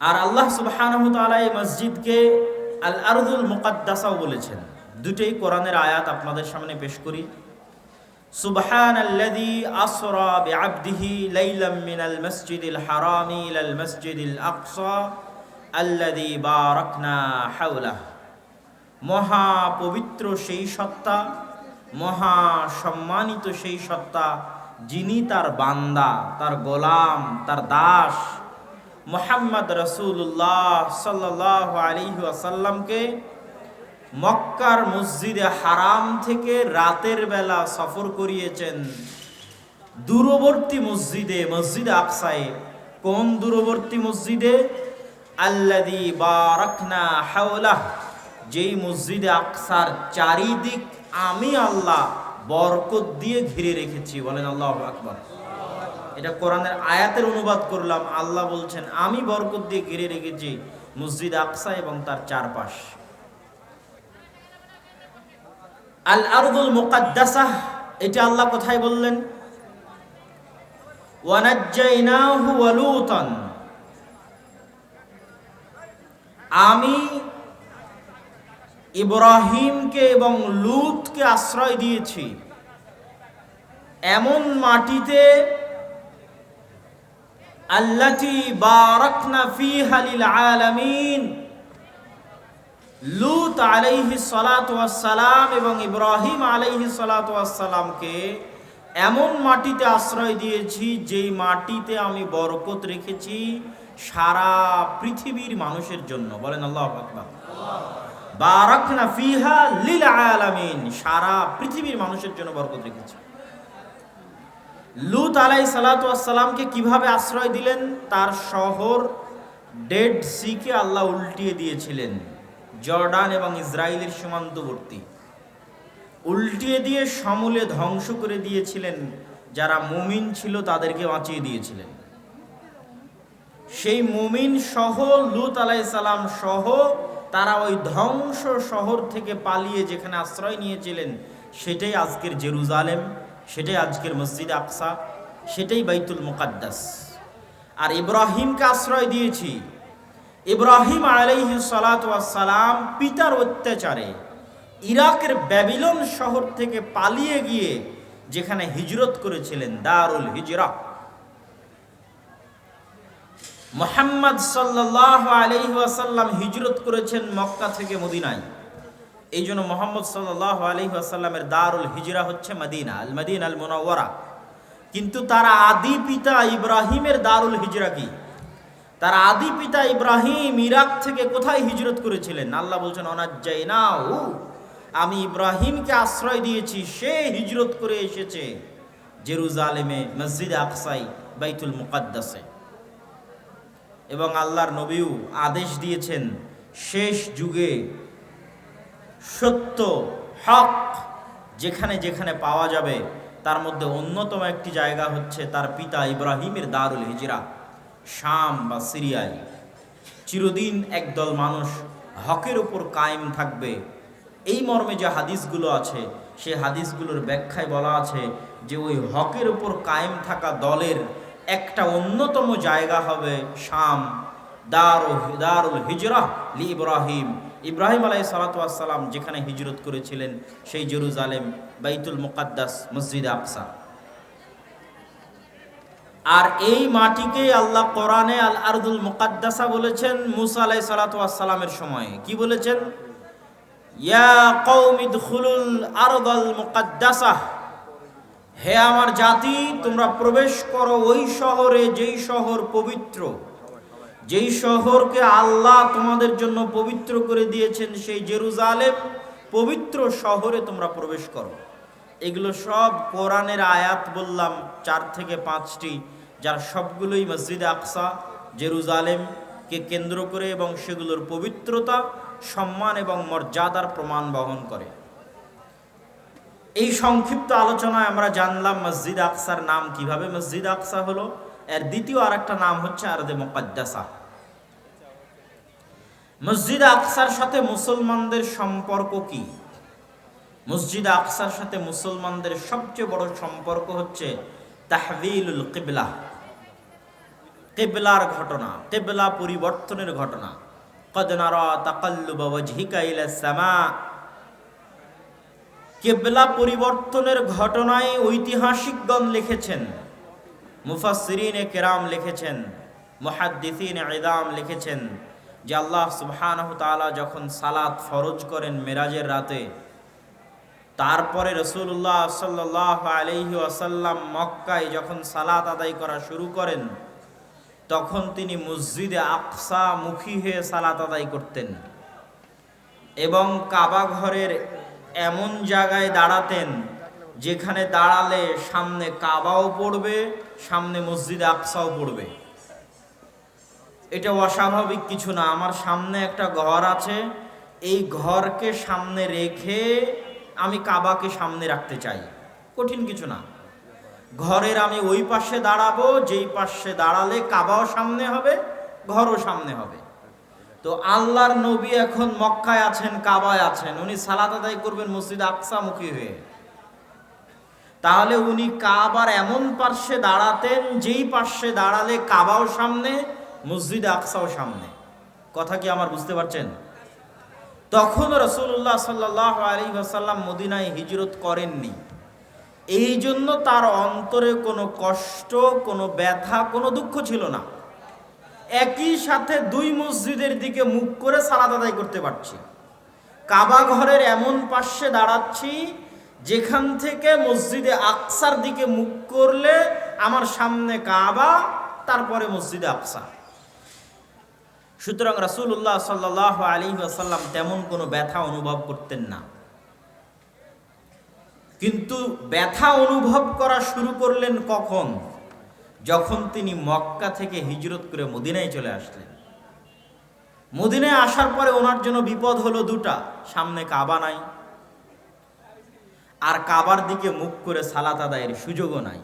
আর আল্লাহ সুবহানাহু ওয়া তাআলা এই মসজিদকে আল আরদুল মুকাদ্দাসাও বলেছেন। দুটোই কোরআনের আয়াত আপনাদের সামনে পেশ করি। সুবহানাল্লাযী আসরা বিআবদিহি লাইলাম মিনাল মাসজিদিল হারামি ইলাল মাসজিদিল আকসা আল্লাযী বারাকনা হাওলাহ। মহা পবিত্র সেই সত্তা, মহা সম্মানিত সেই সত্তা, যিনি তার বান্দা, তার গোলাম, তার দাস মুহাম্মদ রাসূলুল্লাহ সাল্লাল্লাহু আলাইহি ওয়াসাল্লামকে মক্কার মসজিদে হারাম থেকে রাতের বেলা সফর করিয়েছেন দূরবর্তী মসজিদে, মসজিদে আকসায়ে। কোন দূরবর্তী মসজিদে? আল্লাযী বারাকনা হাওলাহ, যেই মসজিদে আকসার চারিদিক আমি আল্লাহ বরকত দিয়ে ঘিরে রেখেছি। বলেন আল্লাহু আকবার। এটা কোরআনের আয়াতের অনুবাদ করলাম। আল্লাহ বলছেন আমি বরকত দিয়ে ঘিরে রেখেছি মসজিদ আকসা এবং তার চারপাশ। আল আরদুল মুকাদ্দাসাহ, এটা আল্লাহ কোথায় বললেন? ওয়ানাজ্জাইনাহু ওয়া লূতান, আমি ইব্রাহিমকে এবং লূতকে আশ্রয় দিয়েছি এমন মাটিতে আল্লাতী বারাকনা ফীহা লিল আলামিন। লূত আলাইহিস সালাতু ওয়াস সালাম এবং ইব্রাহিম আলাইহিস সালাতু ওয়াস সালামকে এমন মাটিতে আশ্রয় দিয়েছি যেই মাটিতে আমি বরকত রেখেছি সারা পৃথিবীর মানুষের জন্য। বলেন আল্লাহু আকবার। বারাকনা ফীহা লিল আলামিন, সারা পৃথিবীর মানুষের জন্য বরকত রেখেছি। লূত আলাইহিস সালাতু ওয়াস সালামকে কিভাবে আশ্রয় দিলেন? তার শহর ডেড সিকে আল্লাহ উল্টিয়ে দিয়েছিলেন, জর্ডান এবং ইসরায়েলের সীমান্তবর্তী, উল্টিয়ে দিয়ে সমূলে ধ্বংস করে দিয়েছিলেন। যারা মুমিন ছিল তাদেরকে বাঁচিয়ে দিয়েছিলেন। সেই মুমিন সহ লূত আলাইহিস সালাম সহ তারা ওই ধ্বংস শহর থেকে পালিয়ে যেখানে আশ্রয় নিয়েছিলেন সেটাই আজকের জেরুজালেম, সেটাই আজকের মসজিদ আকসা, সেটাই বাইতুল মুকাদ্দাস। আর ইব্রাহিমকে আশ্রয় দিয়েছি। ইব্রাহিম আলাইহিস সালাতু ওয়াস সালাম পিতার অত্যাচারে ইরাকের ব্যাবিলন শহর থেকে পালিয়ে গিয়ে যেখানে হিজরত করেছিলেন, দারুল হিজরা। মুহাম্মদ সাল্লাল্লাহু আলাইহি ওয়াসাল্লাম হিজরত করেছেন মক্কা থেকে মদিনায়। এই জন্য মুহাম্মদ সাল্লাল্লাহু আলাইহি ওয়াসাল্লামের দারুল হিজরা হচ্ছে মদিনা, আল মদিনা আল মুনাওয়ারা। কিন্তু তার আদি পিতা ইব্রাহিমের দারুল হিজরা কি? তার আদি পিতা ইব্রাহিম ইরাক থেকে কোথায় হিজরত করেছিলেন? আল্লাহ বলছেন ওয়ানাজ্জাইনাহু, আমি ইব্রাহিমকে আশ্রয় দিয়েছি, সে হিজরত করে এসেছে জেরুজালেমে, মসজিদে আকসাই, বাইতুল মুকাদ্দাসে। এবং আল্লাহর নবীও আদেশ দিয়েছেন শেষ যুগে সত্য হক যেখানে যেখানে পাওয়া যাবে তার মধ্যে অন্যতম একটি জায়গা হচ্ছে তার পিতা ইব্রাহিমের দারুল হিজরা, শাম বা সিরিয়ায়। চিরদিন একদল মানুষ হকের উপর কায়েম থাকবে, এই মর্মে যে হাদিসগুলো আছে সেই হাদিসগুলোর ব্যাখ্যায় বলা আছে যে ওই হকের উপর কায়েম থাকা দলের একটা অন্যতম জায়গা হবে শাম, দারুল হিজরা লি ইব্রাহিম। ইব্রাহিম আলাইহিস সালাতু ওয়াস সালাম যেখানে হিজরত করেছিলেন সেই জেরুজালেম, বাইতুল মুকাদ্দাস, মসজিদ আকসা। আর এই মাটিকে আল্লাহ কোরআনে আল আরদুল মুকাদ্দাসা বলেছেন মুসা আলাইহিস সালাতু ওয়াস সালামের সময়। কি বলেছেন? ইয়া কওমি দুখুলুল আরদাল মুকাদ্দাসা, হে আমার জাতি তোমরা প্রবেশ করো ওই শহরে যেই শহর পবিত্র, যেই শহরকে আল্লাহ তোমাদের জন্য পবিত্র করে দিয়েছেন, সেই জেরুজালেম পবিত্র শহরে তোমরা প্রবেশ করো। এগুলো সব কোরআনের আয়াত বললাম 4 থেকে 5টি, যার সবগুলোই মসজিদে আকসা, জেরুজালেমকে কেন্দ্র করে এবং সেগুলোর পবিত্রতা, সম্মান এবং মর্যাদার প্রমাণ বহন করে। এই সংক্ষিপ্ত আলোচনায় আমরা জানলাম মসজিদ আকসার নাম কিভাবে মসজিদ আকসা হলো। এর দ্বিতীয় আরেকটা নাম হচ্ছে আরদে মুকাদ্দাসা। মসজিদ আকসার সাথে মুসলমানদের সম্পর্ক কি? মসজিদ আকসার সাথে মুসলমানদের সবচেয়ে বড় সম্পর্ক হচ্ছে তাহবিলুল কিবলা। কিবলার ঘটনা, কিবলা পরিবর্তনের ঘটনা। কদ নারা তাকাল্লুবা ওয়াজহিকা ইলাস সামা, কিবলা পরিবর্তনের ঘটনায় ঐতিহাসিকগণ লিখেছেন, মুফাসসিরিনে কেরাম লিখেছেন, মুহাদ্দিসিনে ইদাম লিখেছেন যে আল্লাহ সুবহানাহু তাআলা যখন সালাত ফরজ করেন মেরাজের রাতে, তারপরে রাসূলুল্লাহ সাল্লাল্লাহু আলাইহি ওয়াসাল্লাম মক্কায় যখন সালাত আদায় করা শুরু করেন, তখন তিনি মসজিদে আকসা মুখী হয়ে সালাত আদায় করতেন এবং কাবা ঘরের এমন জায়গায় দাঁড়াতেন যেখানে দাঁড়ালে সামনে কাবাও পড়বে, সামনে মসজিদে আকসাও পড়বে। এটা অস্বাভাবিক কিছু না। আমার সামনে একটা ঘর আছে, এই ঘরকে সামনে রেখে আমি কাবাকে সামনে রাখতে চাই, কঠিন কিছু না। ঘরের আমি ওই পাশে দাঁড়াবো, যেই পাশে দাঁড়ালে কাবাও সামনে হবে, ঘরও সামনে হবে। তো আল্লাহর নবী এখন মক্কায় আছেন, কাবায় আছেন, উনি সালাত আদায় করবেন মসজিদ আকসা মুখী হয়ে। তাহলে উনি কাবার এমন পাশে দাঁড়াতেন যেই পাশে দাঁড়ালে কাবাও সামনে, মসজিদ আকসাও সামনে। কথা কি আমার বুঝতে পারছেন? তখন রাসূলুল্লাহ সাল্লাল্লাহু আলাইহি ওয়াসাল্লাম মদিনায় হিজরত করেননি। এই জন্য তার অন্তরে কোনো কষ্ট, কোনো ব্যথা, কোনো দুঃখ ছিল না। একই সাথে দুই মসজিদের দিকে মুখ করে সালাত আদায় করতে পারছি, কাবা ঘরের এমন পাশে দাঁড়াচ্ছি যেখান থেকে মসজিদে আকসার দিকে মুখ করলে আমার সামনে কাবা, তারপরে মসজিদে আকসা। সুতরাং রাসূলুল্লাহ সাল্লাল্লাহু আলাইহি ওয়াসাল্লাম তেমন কোনো ব্যথা অনুভব করতেন না। কিন্তু ব্যথা অনুভব করা শুরু করলেন কখন? যখন তিনি মক্কা থেকে হিজরত করে মদিনায় চলে আসলেন। মদিনায় আসার পরে ওনার জন্য বিপদ হলো দুটা, সামনে কাবা নাই, আর কাবার দিকে মুখ করে সালাত আদায়ের সুযোগও নাই।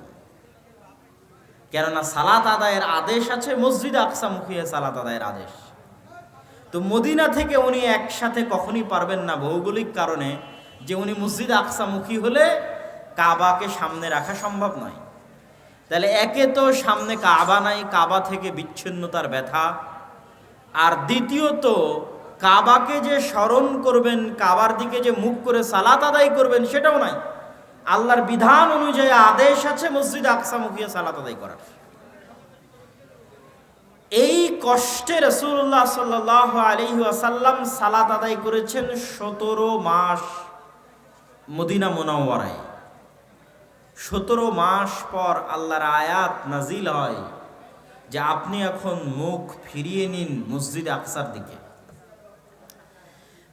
কেননা সালাত আদায়ের আদেশ আছে, মসজিদ আকসা মুখী সালাত আদায়ের আদেশ। তো মদিনা থেকে উনি একসাথে কখনই পারবেন না, ভৌগোলিক কারণে, যে উনি মসজিদ আকসা মুখী হলে কাবাকে সামনে রাখা সম্ভব নয়। তাহলে একে তো সামনে কাবা নাই, কাবা থেকে বিচ্ছিন্নতার ব্যথা, আর দ্বিতীয়ত কাবাকে যে স্মরণ করবেন, কাবার দিকে যে মুখ করে সালাত আদায় করবেন, সেটাও নাই। আল্লাহর বিধান অনুযায়ী আদেশ আছে মসজিদ আকসা মুখী সালাত আদায় করার। এই কষ্টে রাসূলুল্লাহ সাল্লাল্লাহু আলাইহি ওয়াসাল্লাম সালাত আদায় করেছেন 17 মাস মদিনা মুনাওয়ারায়। 17 মাস পর আল্লাহর আয়াত নাজিল হয় যে আপনি এখন মুখ ফিরিয়ে নিন মসজিদে আকসার দিকে।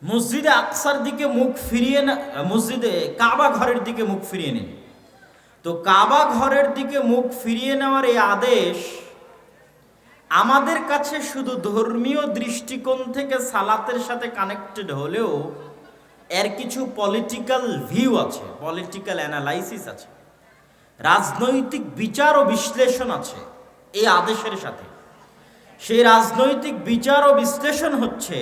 মসজিদে আকসার দিকে মুখ ফিরিয়ে না, মসজিদে কাবা ঘরের দিকে মুখ ফিরিয়ে নিন। তো কাবা ঘরের দিকে মুখ ফিরিয়ে নেওয়ার এই আদেশ আমাদের কাছে শুধু ধর্মীয় দৃষ্টিকোণ থেকে সালাতের সাথে কানেক্টেড হলেও এর কিছু পলিটিক্যাল ভিউ আছে, পলিটিক্যাল অ্যানালাইসিস আছে, রাজনৈতিক বিচার ও বিশ্লেষণ আছে এই আদেশের সাথে। সেই রাজনৈতিক বিচার ও বিশ্লেষণ হচ্ছে,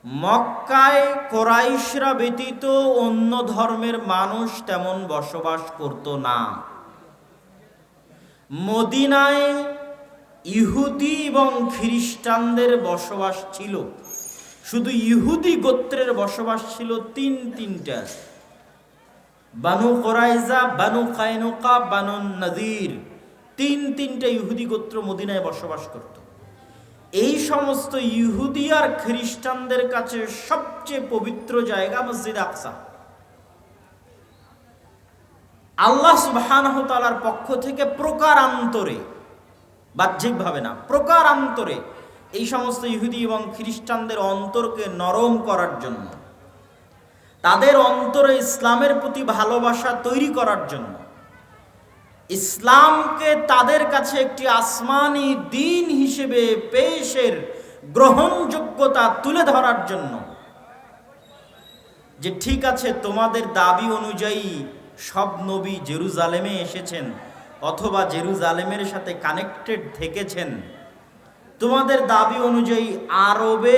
মক্কায় কোরাইশরা ব্যতীত অন্য ধর্মের মানুষ তেমন বসবাস করত না। মদিনায় ইহুদি এবং খ্রিস্টানদের বসবাস ছিল। শুধু ইহুদি গোত্রের বসবাস ছিল তিনটা, বানু কোরাইজা, বানু কায়নুকা, বানু নাদির। তিনটা ইহুদি গোত্র মদিনায় বসবাস করত। এই সমস্ত ইহুদি আর খ্রিস্টানদের কাছে সবচেয়ে পবিত্র জায়গা মসজিদ আকসা। আল্লাহ সুবহানাহু ওয়া তাআলার পক্ষ থেকে প্রকারান্তরে, বাহ্যিকভাবে না, প্রকারান্তরে এই সমস্ত ইহুদি এবং খ্রিস্টানদের অন্তরকে নরম করার জন্য, তাদের অন্তরে ইসলামের প্রতি ভালোবাসা তৈরি করার জন্য, ইসলামকে তাদের কাছে একটি আসমানি দ্বীন হিসেবে পেশের গ্রহণযোগ্যতা তুলে ধরার জন্য, যে ঠিক আছে তোমাদের দাবি অনুযায়ী সব নবী জেরুজালেমে এসেছেন অথবা জেরুজালেমের সাথে কানেক্টেড থেকেছেন, তোমাদের দাবি অনুযায়ী আরবে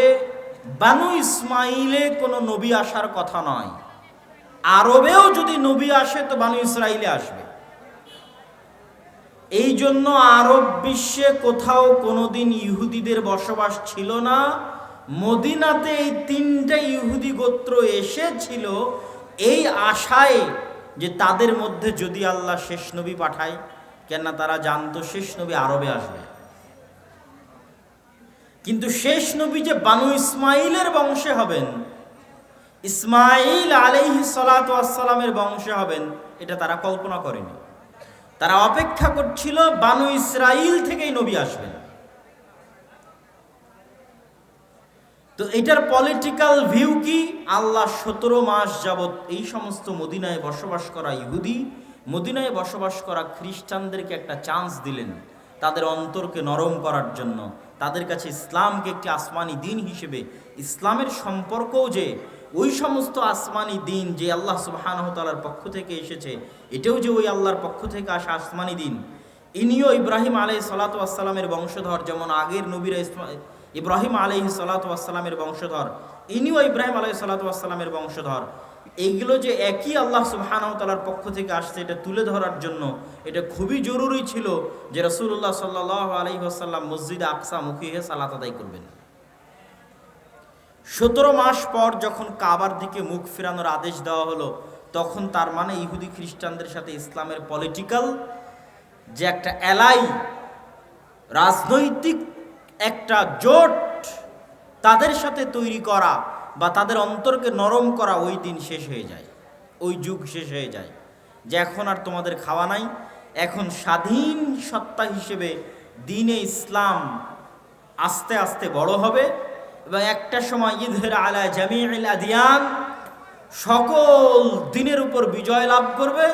বানু ইসমাইলে কোনো নবী আসার কথা নয়, আরবেও যদি নবী আসে তো বানু ইসরাইলে আসবে। এই জন্য আরব বিশ্বে কোথাও কোনোদিন ইহুদিদের বসবাস ছিল না। মদিনাতে এই 3টা ইহুদি গোত্র এসেছিল এই আশায় যে তাদের মধ্যে যদি আল্লাহ শেষ নবী পাঠায়, কেননা তারা জানতো শেষ নবী আরবে আসবে। কিন্তু শেষ নবী যে বানু ইসমাইলের বংশে হবেন, ইসমাইল আলাইহিস সালাতু ওয়াস সালামের বংশে হবেন, এটা তারা কল্পনা করেনি। তারা অপেক্ষা করছিল বানু ইসরাইল থেকেই নবী আসবেন। তো এটার পলিটিক্যাল ভিউ কি? আল্লাহ 17 মাস যাবত এই সমস্ত মদিনায় বসবাস করা ইহুদি, মদিনায় বসবাস করা খ্রিস্টানদেরকে একটা চান্স দিলেন তাদের অন্তরকে নরম করার জন্য, তাদের কাছে ইসলামকে একটি আসমানি দিন হিসেবে, ইসলামের সম্পর্কও যে ওই সমস্ত আসমানি দিন যে আল্লাহ সুবহানাহু ওয়া তাআলার পক্ষ থেকে এসেছে, এটাও যে ওই আল্লাহর পক্ষ থেকে আসা আসমানি দিন। ইনিও ইব্রাহিম আলাইহিস সালাতু ওয়াস সালামের বংশধর, যেমন আগের নবীরা ইব্রাহিম আলাইহিস সালাতু ওয়াস সালামের বংশধর, ইনিও ইব্রাহিম আলাইহিস সালাতু ওয়াস সালামের বংশধর। এইগুলো যে একই আল্লাহ সুবহানাহু ওয়া তাআলার পক্ষ থেকে আসছে, এটা তুলে ধরার জন্য এটা খুবই জরুরি ছিল যে রাসূলুল্লাহ সাল্লাল্লাহু আলাইহি ওয়াসাল্লাম মসজিদে আকসা মুখী হয়ে সালাত আদায় করবেন। 17 মাস পর যখন কাবার দিকে মুখ ফেরানোর আদেশ দেওয়া হলো, তখন তার মানে ইহুদি খ্রিস্টানদের সাথে ইসলামের পলিটিক্যাল যে একটা এলাই, রাজনৈতিক একটা জোট তাদের সাথে তৈরি করা বা তাদের অন্তরকে নরম করা, ওই দিন শেষ হয়ে যায়, ওই যুগ শেষ হয়ে যায় যে এখন আর তোমাদের খাওয়া নাই। এখন স্বাধীন সত্তা হিসেবে দ্বীনে ইসলাম আস্তে আস্তে বড় হবে এবং একটা সময় ইযহির আলা জামিউল আদিয়ান, সকল দিনের উপর বিজয় লাভ করবে।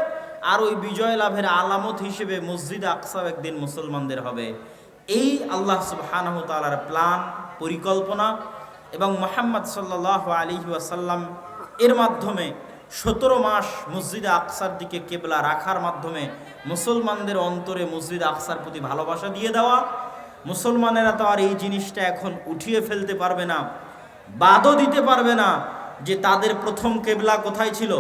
আর ওই বিজয় লাভের আলামত হিসেবে মসজিদ আকসা একদিন মুসলমানদের হবে। এই আল্লাহ সুবহানাহু ওয়া তাআলার প্ল্যান, পরিকল্পনা, এবং মুহাম্মদ সাল্লাল্লাহু আলাইহি ওয়াসাল্লাম এর মাধ্যমে 17 মাস মসজিদে আকসার দিকে কেবলা রাখার মাধ্যমে মুসলমানদের অন্তরে মসজিদ আকসার প্রতি ভালোবাসা দিয়ে দেওয়া। মুসলমানেরা তো আর এই জিনিসটা এখন উঠিয়ে ফেলতে পারবে না, বাদও দিতে পারবে না যে তাদের প্রথম কেবলা কোথায় ছিল।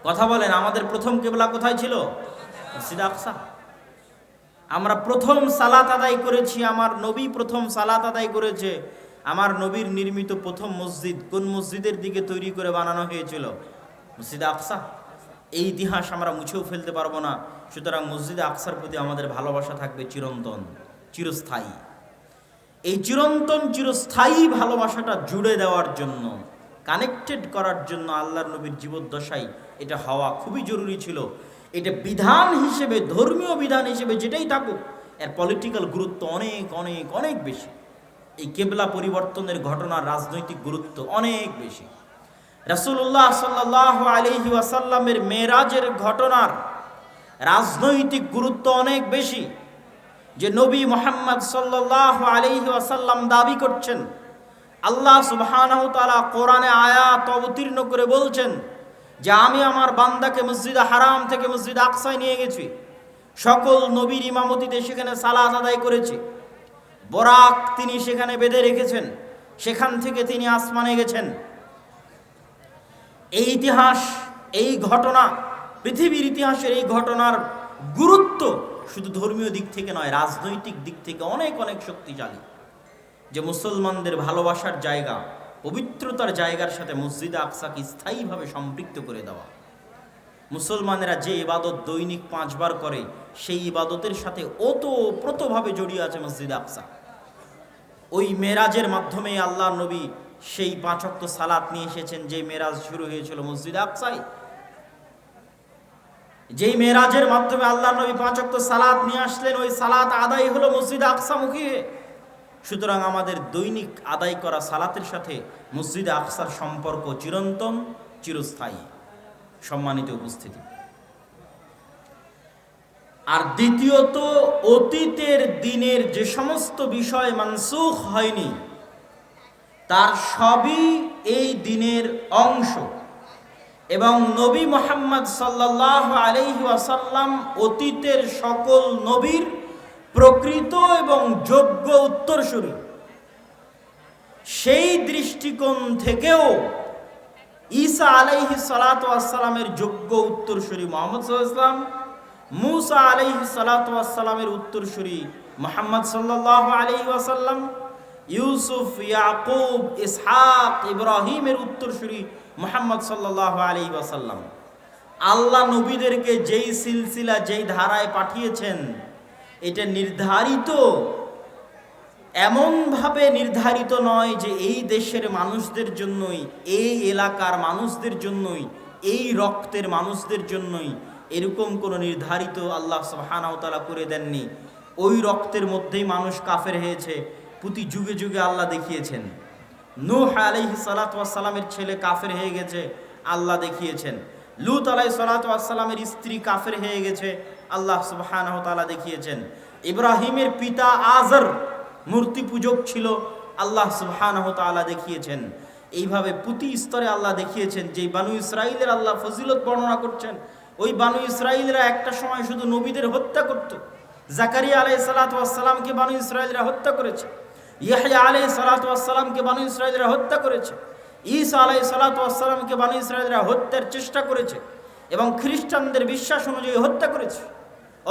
কথা বলেন, আমাদের প্রথম কেবলা কোথায় ছিল? মসজিদ আকসা। আমরা প্রথম সালাত আদায় করেছি, আমার নবী প্রথম সালাত আদায় করেছে। আমার নবীর নির্মিত প্রথম মসজিদ কোন মসজিদের দিকে তৈরি করে বানানো হয়েছিল? মসজিদ আকসা। এই ইতিহাস আমরা মুছেও ফেলতে পারবো না। সুতরাং মসজিদ আকসার প্রতি আমাদের ভালোবাসা থাকবে চিরন্তন, চিরস্থায়ী। এই চিরন্তন চিরস্থায়ী ভালোবাসাটা জুড়ে দেওয়ার জন্য, কানেক্টেড করার জন্য আল্লাহর নবীর জীবদ্দশায় এটা হওয়া খুবই জরুরি ছিল। এটা বিধান হিসেবে, ধর্মীয় বিধান হিসেবে যেটাই থাকুক, এর পলিটিক্যাল গুরুত্ব অনেক অনেক অনেক বেশি। এই কেবলা পরিবর্তনের ঘটনার রাজনৈতিক গুরুত্ব অনেক বেশি। রাসূলুল্লাহ সাল্লাল্লাহু আলাইহি ওয়াসাল্লামের মেরাজের ঘটনার রাজনৈতিক গুরুত্ব অনেক বেশি। যে নবী মুহাম্মদ সাল্লাল্লাহু আলাইহি ওয়াসাল্লাম দাবি করছেন, আল্লাহ সুবহানাহু ওয়া তাআলা কোরআনে আয়াত অবতীর্ণ করে বলছেন যে আমি আমার বান্দাকে মসজিদে হারাম থেকে মসজিদ আকসায় নিয়ে গেছি, সকল নবীর ইমামতিতে সেখানে সালাত আদায় করেছি, বরাক তিনি সেখানে বেঁধে রেখেছেন, সেখান থেকে তিনি আসমানে গেছেন। এই ইতিহাস, এই ঘটনা, পৃথিবীর ইতিহাসের এই ঘটনার গুরুত্ব শুধু ধর্মীয় দিক থেকে নয়, রাজনৈতিক দিক থেকে অনেক অনেক শক্তিশালী। যে মুসলমানদের ভালোবাসার জায়গা, পবিত্রতার জায়গার সাথে মসজিদে আকসাকে স্থায়ীভাবে সম্পৃক্ত করে দেওয়া। মুসলমানেরা যে ইবাদত দৈনিক 5 বার করে, সেই ইবাদতের সাথে ওতপ্রোতভাবে জড়িয়ে আছে মসজিদে আকসা। ওই মেরাজের মাধ্যমে আল্লাহ নবী সেই 5 ওয়াক্ত সালাত নিয়ে এসেছেন। যে মেরাজ শুরু হয়েছিল মসজিদে আকসায়, যেই মেরাজের মাধ্যমে আল্লাহ নবী 5 ওয়াক্ত সালাত নিয়ে আসলেন, ওই সালাত আদায় হলো মসজিদে আকসা মুখী। সুতরাং আমাদের দৈনিক আদায় করা সালাতের সাথে মসজিদে আকসার সম্পর্ক চিরন্তন, চিরস্থায়ী। সম্মানিত উপস্থিতি, আর দ্বিতীয়ত, অতীতের দিনের যে সমস্ত বিষয় মানসুখ হয়নি, তার সবই এই দিনের অংশ। এবং নবী মুহাম্মদ সাল্লাল্লাহু আলাইহি ওয়াসাল্লাম অতীতের সকল নবীর প্রকৃত এবং যোগ্য উত্তরসূরি। সেই দৃষ্টিকোণ থেকেও ঈসা আলাইহিস সালাতু ওয়াস সালামের যোগ্য উত্তরসূরি মুহাম্মদ সাল্লাল্লাহু আলাইহি ওয়াসাল্লাম মুসা আলাইহিস সালাতু ওয়াস সালামের উত্তরসূরি মুহাম্মদ সাল্লাল্লাহু আলাইহি ওয়াসাল্লাম, ইউসুফ, ইয়াকুব, ইসহাক, ইব্রাহিমের উত্তরসূরি মুহাম্মদ সাল্লাল্লাহু আলাইহি ওয়াসাল্লাম। আল্লাহ নবীদেরকে যেই সিলসিলা যেই ধারায় পাঠিয়েছেন, এটা নির্ধারিত, এমনভাবে নির্ধারিত নয় যে এই দেশের মানুষদের জন্যই, এই এলাকার মানুষদের জন্যই, এই রক্তের মানুষদের জন্যই, এরকম কোনো নির্ধারিত আল্লাহ সুবহানাহু ওয়া তাআলা করে দেননি। ওই রক্তের মধ্যেই মানুষ কাফের হয়েছে, প্রতি যুগে যুগে আল্লাহ দেখিয়েছেন। নূহ আলাইহিস সালাতু ওয়াস সালামের ছেলে কাফের হয়ে গেছে, আল্লাহ দেখিয়েছেন। লূত আলাইহিস সালাতু ওয়াস সালামের স্ত্রী কাফের হয়ে গেছে, আল্লাহ সুবহানাহু ওয়া তাআলা দেখিয়েছেন। ইব্রাহিমের পিতা আজর মূর্তি পূজক ছিল, আল্লাহ সুবহানাহু ওয়া তাআলা দেখিয়েছেন। এইভাবে প্রতি স্তরে আল্লাহ দেখিয়েছেন। যেই বানু ইসরাইলের আল্লাহ ফজিলত বর্ণনা করছেন, ওই বানু ইসরাইলরা একটা সময় শুধু নবীদের হত্যা করত। জাকারিয়া আলাইহিস সালাতু ওয়াস সালামকে বানু ইসরাইলরা হত্যা করেছে, ইয়াহইয়া আলাইহিস সালাতু ওয়াস সালামকে বানু ইসরাইলরা হত্যা করেছে, ঈসা আলাইহিস সালাতু ওয়াস সালামকে বানু ইসরাইলরা হত্যার চেষ্টা করেছে এবং খ্রিস্টানদের বিশ্বাস অনুযায়ী হত্যা করেছে।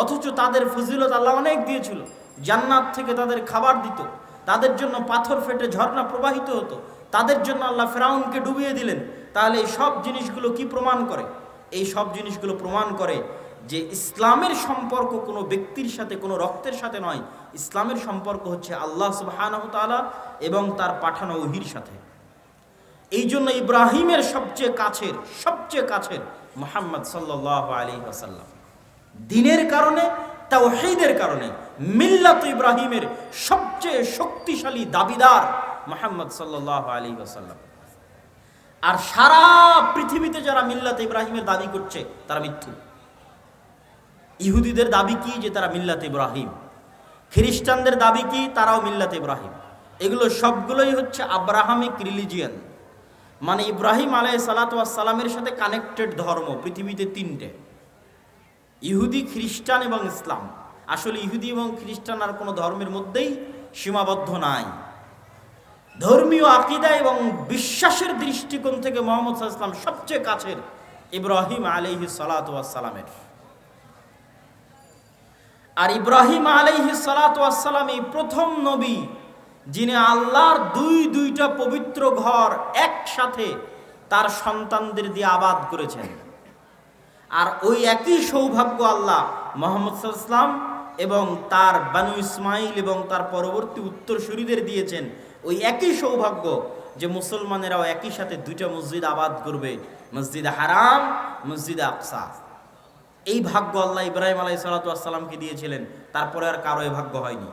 অথচ তাদের ফজিলত আল্লাহ অনেক দিয়েছিল। জান্নাত থেকে তাদের খাবার দিত, তাদের জন্য পাথর ফেটে ঝর্ণা প্রবাহিত হতো, তাদের জন্য আল্লাহ ফেরাউনকে ডুবিয়ে দিলেন। তাহলে এই সব জিনিসগুলো কি প্রমাণ করে? এই সব জিনিসগুলো প্রমাণ করে যে ইসলামের সম্পর্ক কোনো ব্যক্তির সাথে, কোনো রক্তের সাথে নয়। ইসলামের সম্পর্ক হচ্ছে আল্লাহ সুবহানাহু ওয়া তাআলা এবং তার পাঠানো ওহীর সাথে। এই জন্য ইব্রাহিমের সবচেয়ে কাছের মুহাম্মদ সাল্লাল্লাহু আলাইহি ওয়াসাল্লাম। দ্বীনের কারণে, তাওহীদের কারণে মিল্লাত ইব্রাহিমের সবচেয়ে শক্তিশালী দাবিদার মুহাম্মদ সাল্লাল্লাহু আলাইহি ওয়াসাল্লাম। আর সারা পৃথিবীতে যারা মিল্লাত ইব্রাহিমের দাবি করছে তারা মিথ্যু। ইহুদিদের দাবি কি? যে তারা মিল্লাত ইব্রাহিম। খ্রিস্টানদের দাবি কি? তারাও মিল্লাত ইব্রাহিম। এগুলো সবগুলোই হচ্ছে আব্রাহামিক রিলিজিয়ান, মানে ইব্রাহিম আলাইহিস সালাতু ওয়াস সালামের সাথে কানেক্টেড ধর্ম পৃথিবীতে তিনটে: ইহুদি, খ্রিস্টান এবং ইসলাম। আসলে ইহুদি এবং খ্রিস্টান আর কোনো ধর্মের মধ্যেই সীমাবদ্ধ নাই। ধর্মীয় আকীদা এবং বিশ্বাসের দৃষ্টিকোণ থেকে মুহাম্মদ সাল্লাল্লাহু আলাইহি ওয়াসাল্লাম সবচেয়ে কাছের ইব্রাহিম আলাইহিস সালাতু ওয়াস সালামের। আর ইব্রাহিম আলাইহিস সালাতু ওয়াস সালাম এই প্রথম নবী যিনি আল্লাহর দুইটা পবিত্র ঘর একসাথে তার সন্তানদের দিয়ে আবাদ করেছেন। আর ওই একই সৌভাগ্য আল্লাহ মুহাম্মদ সাল্লাল্লাহু আলাইহি ওয়াসাল্লাম এবং তার বানু ইসমাইল এবং তার পরবর্তী উত্তরসূরিদের দিয়েছেন। ওই একই সৌভাগ্য যে মুসলমানেরাও একই সাথে দুইটা মসজিদ আবাদ করবে, মসজিদ হারাম, মসজিদ আকসা। এই ভাগ্য আল্লাহ ইব্রাহিম আলাইহিস সালাতু ওয়াস সালামকে দিয়েছিলেন। তারপরে আর কারো এই ভাগ্য হয়নি।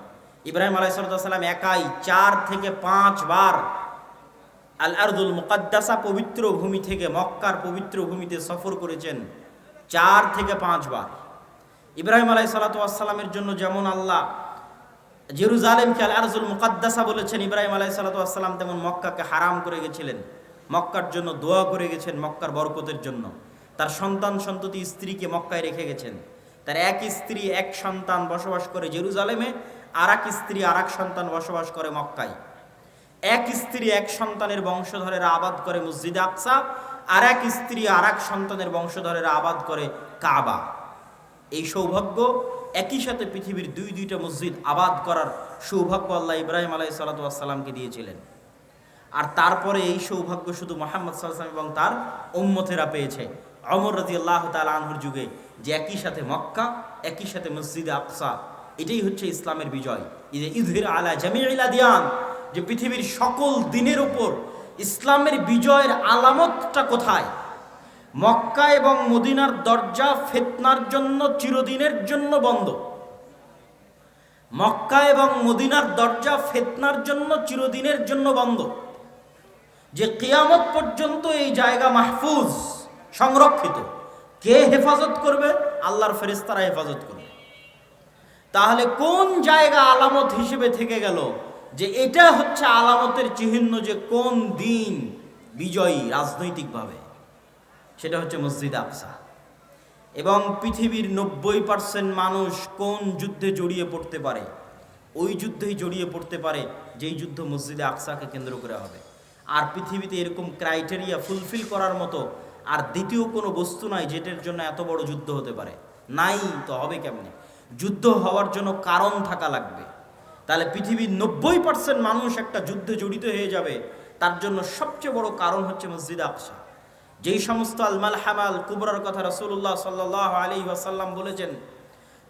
ইব্রাহিম আলাইহিস সালাতু ওয়াস সালাম একাই 4 থেকে 5 বার আল আরদুল মুকাদ্দাসা পবিত্র ভূমি থেকে মক্কার পবিত্র ভূমিতে সফর করেছেন 4 থেকে 5 বার। ইব্রাহিম আলাইহিস সালাতু ওয়াস সালামের জন্য যেমন আল্লাহ জেরুজালেমকে আল আরজুল মুকাদ্দাসা বলেছেন, ইব্রাহিম আলাইহিস সালাতু ওয়াস সালাম তেমন মক্কাকে হারাম করে গেছিলেন। মক্কার জন্য দোয়া করে গেছেন, মক্কার বরকতের জন্য। তার সন্তান সন্ততি স্ত্রীকে মক্কায় রেখে গেছেন। তার এক স্ত্রী এক সন্তান বসবাস করে জেরুজালেমে, আর এক স্ত্রী আর এক সন্তান বসবাস করে মক্কায়। এক স্ত্রী এক সন্তানের বংশধরেরা আবাদ করে মসজিদে আকসা, আর এক স্ত্রী আর এক সন্তানের বংশধরেরা আবাদ করে কাবা। এই সৌভাগ্য একই সাথে পৃথিবীর দুইটা মসজিদ আবাদ করার সৌভাগ্য আল্লাহ ইব্রাহিম আলাইহিস সালাতু ওয়াস সালামকে দিয়েছিলেন। আর তারপরে এই সৌভাগ্য শুধু মুহাম্মদ সাল্লাল্লাহু আলাইহি ওয়াসাল্লাম এবং তার উম্মতেরা পেয়েছে ওমর রাদিয়াল্লাহু তাআলা আনহুর যুগে, যে একই সাথে মক্কা, একই সাথে মসজিদে আকসা। এটাই হচ্ছে ইসলামের বিজয়। এই যে ইযহির আলা জামিইল আদিয়ান, যে পৃথিবীর সকল দিনের উপর ইসলামের বিজয়ের আলামতটা কোথায়? মক্কা এবং মদিনার দরজা ফিতনার জন্য চিরদিনের জন্য বন্ধ। মক্কা এবং মদিনার দরজা ফিতনার জন্য চিরদিনের জন্য বন্ধ। যে কিয়ামত পর্যন্ত এই জায়গা মাহফুজ, সংরক্ষিত। কে হেফাজত করবে? আল্লাহর ফেরেশতারা হেফাজত করবে। তাহলে কোন জায়গা আলামত হিসেবে থেকে গেল যে এটা হচ্ছে আলামতের চিহ্ন যে কোন দিন বিজয়ী রাজনৈতিকভাবে? সেটা হচ্ছে মসজিদ আকসা। এবং পৃথিবীর 90% মানুষ কোন যুদ্ধে জড়িয়ে পড়তে পারে? ওই যুদ্ধেই জড়িয়ে পড়তে পারে যেই যুদ্ধ মসজিদে আকসাকে কেন্দ্র করে হবে। আর পৃথিবীতে এরকম ক্রাইটেরিয়া ফুলফিল করার মতো আর দ্বিতীয় কোনো বস্তু নাই যেটার জন্য এত বড় যুদ্ধ হতে পারে। নাই তো হবে কেমনে? যুদ্ধ হওয়ার জন্য কারণ থাকা লাগবে। তাহলে পৃথিবীর 90% মানুষ একটা যুদ্ধে জড়িত হয়ে যাবে, তার জন্য সবচেয়ে বড় কারণ হচ্ছে মসজিদ আকসা। যেই সমস্ত আল মালহামাল কুবরার কথা রাসূলুল্লাহ সাল্লাল্লাহু আলাইহি ওয়াসাল্লাম বলেছেন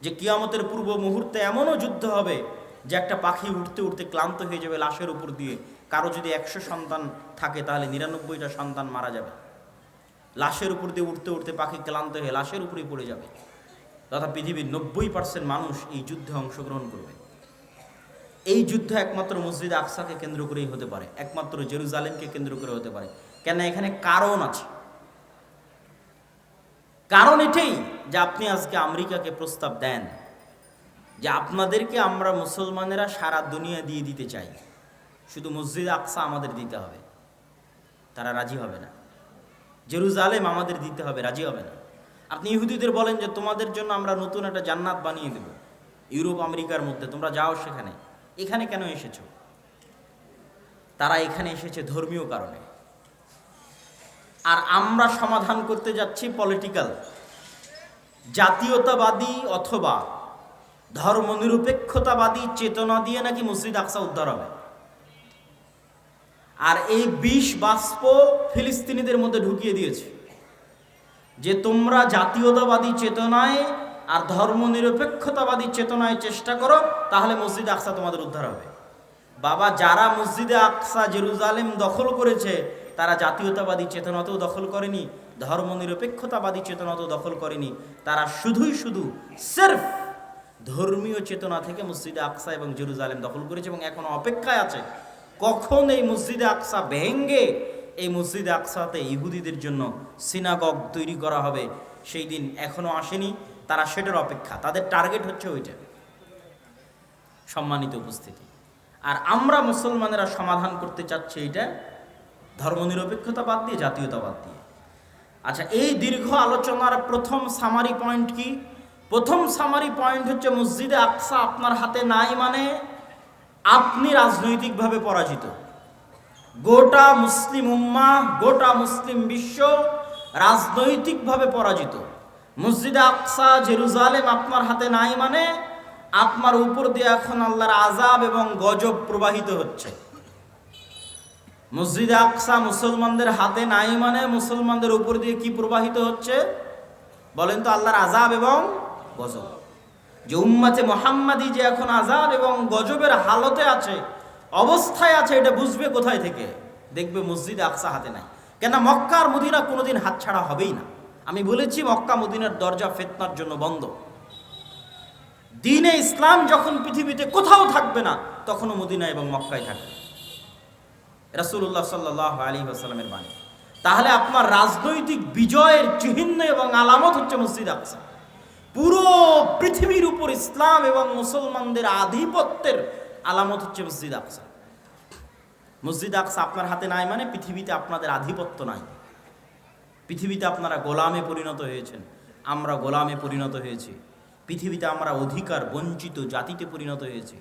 যে কিয়ামতের পূর্ব মুহূর্তে এমনও যুদ্ধ হবে যে একটা পাখি উঠতে উঠতে ক্লান্ত হয়ে যাবে লাশের উপর দিয়ে। কারো যদি 100 সন্তান থাকে তাহলে 99টা সন্তান মারা যাবে। লাশের উপর দিয়ে উঠতে উঠতে পাখি ক্লান্ত হয়ে লাশের উপরেই পড়ে যাবে। তথা পৃথিবীর 90% মানুষ এই যুদ্ধে অংশগ্রহণ করবে। এই যুদ্ধ একমাত্র মসজিদ আকসাকে কেন্দ্র করেই হতে পারে, একমাত্র জেরুজালেমকে কেন্দ্র করে হতে পারে। কেন? এখানে কারণ আছে। কারণ এটাই যে আপনি আজকে আমেরিকাকে প্রস্তাব দেন যে আপনাদেরকে আমরা মুসলমানেরা সারা দুনিয়া দিয়ে দিতে চাই, শুধু মসজিদ আকসা আমাদের দিতে হবে, তারা রাজি হবে না। জেরুজালেম আমাদের দিতে হবে, রাজি হবে না। আপনি ইহুদিদের বলেন যে তোমাদের জন্য আমরা নতুন একটা জান্নাত বানিয়ে দেব ইউরোপ আমেরিকার মধ্যে, তোমরা যাও সেখানে। এখানে কেন এসেছো? তারা এখানে এসেছে ধর্মীয় কারণে। আর আমরা সমাধান করতে যাচ্ছি পলিটিক্যাল, জাতীয়তাবাদী অথবা ধর্মনিরপেক্ষতাবাদী চেতনা দিয়ে নাকি মসজিদ আকসা উদ্ধার হবে। আর এই বিষ বাষ্প ফিলিস্তিনিদের মধ্যে ঢুকিয়ে দিয়েছে যে তোমরা জাতীয়তাবাদী চেতনায় আর ধর্মনিরপেক্ষতাবাদী চেতনায় চেষ্টা করো, তাহলে মসজিদ আকসা তোমাদের উদ্ধার হবে। বাবা, যারা মসজিদে আকসা জেরুজালেম দখল করেছে তারা জাতীয়তাবাদী চেতনাতেও দখল করেনি, ধর্মনিরপেক্ষতাবাদী চেতনাতেও দখল করেনি। তারা শুধুই শুধু সির্ফ ধর্মীয় চেতনা থেকে মসজিদে আকসা এবং জেরুজালেম দখল করেছে এবং এখনো অপেক্ষায় আছে কখন এই মসজিদে আকসা ভেঙ্গে এই মসজিদে আকসাতে ইহুদিদের জন্য সিনাগগ তৈরি করা হবে। সেই দিন এখনো আসেনি, তারা সেটার অপেক্ষা, তাদের টার্গেট হচ্ছে ওইটা। সম্মানিত উপস্থিতি, আর আমরা মুসলমানেরা সমাধান করতে চাচ্ছি এইটা ধর্মনিরপেক্ষতা বাদ দিয়ে, জাতীয়তাবাদ দিয়ে। আচ্ছা, এই দীর্ঘ আলোচনার প্রথম সামারি পয়েন্ট কি? প্রথম সামারি পয়েন্ট হচ্ছে মসজিদে আকসা আপনার হাতে নাই মানে আপনি রাজনৈতিকভাবে পরাজিত। গোটা মুসলিম উম্মাহ, গোটা মুসলিম বিশ্ব রাজনৈতিকভাবে পরাজিত। মসজিদে আকসা জেরুজালেম আপনার হাতে নাই মানে আপনার উপর দিয়ে এখন আল্লাহর আযাব এবং গজব প্রবাহিত হচ্ছে। মসজিদে আকসা মুসলমানদের হাতে নাই মানে মুসলমানদের উপর দিয়ে কি প্রবাহিত হচ্ছে বলেন তো? আল্লাহর আযাব এবং গজব। যে উম্মতে মুহাম্মাদি যে এখন আযাব এবং গজবের হালতে আছে, অবস্থায় আছে, এটা বুঝবে কোথায় থেকে? দেখবে মসজিদে আকসা হাতে নাই। কেন? মক্কা আর মদিনা কোনোদিন হাতছাড়া হবেই না। আমি বলেছি মক্কা মদিনার দরজা ফিতনার জন্য বন্ধ। দ্বীনে ইসলাম যখন পৃথিবীতে কোথাও থাকবে না, তখনও মদিনা এবং মক্কায় থাকবে। রাসূলুল্লাহ সাল্লাল্লাহু আলাইহি ওয়াসাল্লামের বাণী। তাহলে আপনার রাজনৈতিক বিজয়ের চিহ্ন এবং আলামত হচ্ছে মসজিদ আকসা। পুরো পৃথিবীর উপর ইসলাম এবং মুসলমানদের আধিপত্যের আলামত হচ্ছে মসজিদ আকসা। মসজিদ আকসা আপনার হাতে নাই মানে পৃথিবীতে আপনাদের আধিপত্য নাই। পৃথিবীতে আপনারা গোলামে পরিণত হয়েছেন, আমরা গোলামে পরিণত হয়েছি। পৃথিবীতে আমরা অধিকার বঞ্চিত জাতিতে পরিণত হয়েছি।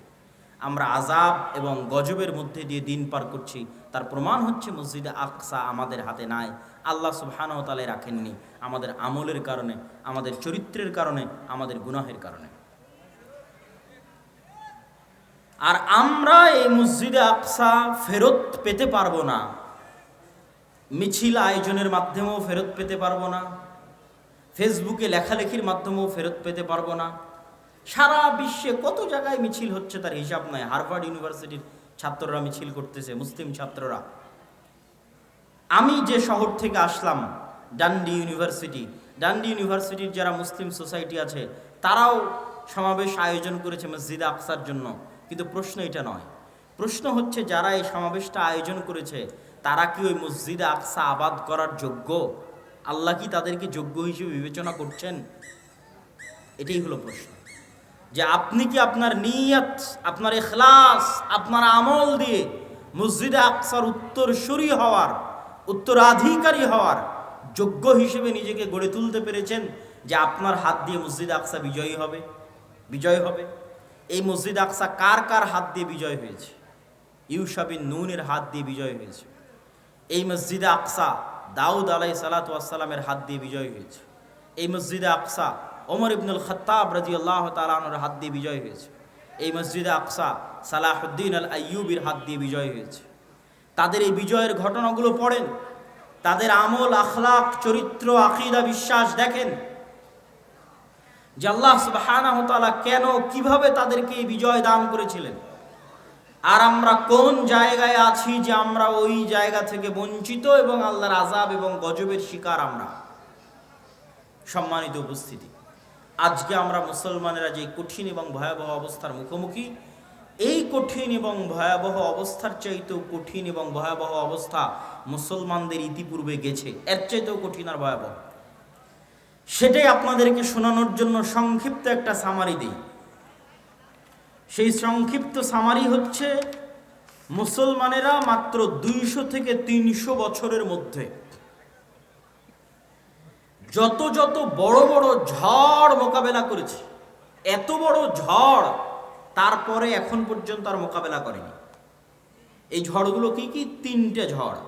আমরা আযাব এবং গজবের মধ্যে দিয়ে দিন পার করছি। তার প্রমাণ হচ্ছে মসজিদে আকসা আমাদের হাতে নাই। আল্লাহ সুবহানাহু ওয়া তাআলা রাখেননি, আমাদের আমলের কারণে, আমাদের চরিত্রের কারণে, আমাদের গুনাহের কারণে। আর আমরা এই মসজিদে আকসা ফেরত পেতে পারবো না, মিছিল আয়োজনের মাধ্যমেও ফেরত পেতে পারবো না, ফেসবুকে লেখালেখির মাধ্যমেও ফেরত পেতে পারবো না। সারা বিশ্বে কত জায়গায় মিছিল হচ্ছে তার হিসাব নাই। হার্ভার্ড ইউনিভার্সিটির ছাত্ররা মিছিল করতেছে, মুসলিম ছাত্ররা। আমি যে শহর থেকে আসলাম ডান্ডি ইউনিভার্সিটি, ডান্ডি ইউনিভার্সিটির যারা মুসলিম সোসাইটি আছে তারাও সমাবেশ আয়োজন করেছে মসজিদে আকসার জন্য। কিন্তু প্রশ্ন এটা নয়, প্রশ্ন হচ্ছে যারা এই সমাবেশটা আয়োজন করেছে তারা কি ওই মসজিদে আকসা আবাদ করার যোগ্য? আল্লাহ কি তাদেরকে যোগ্য হিসেবে বিবেচনা করছেন? এটাই হলো প্রশ্ন। যে আপনি কি আপনার নিয়ত, আপনার ইখলাস, আপনার আমল দিয়ে মসজিদে আকসার উত্তরসূরি হওয়ার, উত্তরাধিকারী হওয়ার যোগ্য হিসেবে নিজেকে গড়ে তুলতে পেরেছেন? যে আপনার হাত দিয়ে মসজিদে আকসা বিজয়ী হবে, বিজয় হবে। এই মসজিদ আকসা কার কার হাত দিয়ে বিজয় হয়েছে? ইউশা বিন নুনের হাত দিয়ে বিজয় হয়েছে। এই মসজিদে আকসা দাউদ আলাইহিস সালাতু ওয়াস সালামের হাত দিয়ে বিজয় হয়েছে। এই মসজিদে আকসা ওমর ইবনুল খাত্তাব রাদিয়াল্লাহু তাআলা আনহুর হাত দিয়ে বিজয় হয়েছে। এই মসজিদে আকসা সালাহুদ্দিন আল আইয়ুবির হাত দিয়ে বিজয় হয়েছে। তাদের এই বিজয়ের ঘটনাগুলো পড়েন, তাদের আমল, আখলাক, চরিত্র, আকীদা, বিশ্বাস দেখেন যে আল্লাহ সুবহানাহু ওয়া তাআলা কেন কিভাবে তাদেরকে এই বিজয় দান করেছিলেন। আর আমরা কোন জায়গায় আছি যে আমরা ওই জায়গা থেকে বঞ্চিত এবং আল্লাহর আযাব এবং গজবের শিকার আমরা। সম্মানিত উপস্থিতি, আজকে আমরা মুসলমানেরা যে কঠিন এবং ভয়াবহ অবস্থার মুখোমুখি, এই কঠিন এবং ভয়াবহ অবস্থার চাইতেও কঠিন এবং ভয়াবহ অবস্থা মুসলমানদের ইতিপূর্বে গেছে, এর চাইতেও কঠিন আর ভয়াবহ। সেটাই আপনাদেরকে শোনানোর জন্য সংক্ষিপ্ত একটা সামারি দিই। সেই সংক্ষিপ্ত সামারি হচ্ছে, মুসলমানেরা মাত্র 200 থেকে 300 বছরের মধ্যে যত যত বড় বড় ঝড় মোকাবেলা করেছে, এত বড় ঝড় তারপরে এখন পর্যন্ত আর মোকাবেলা করেনি। এই ঝড়গুলো কি কি? 3টে ঝড়।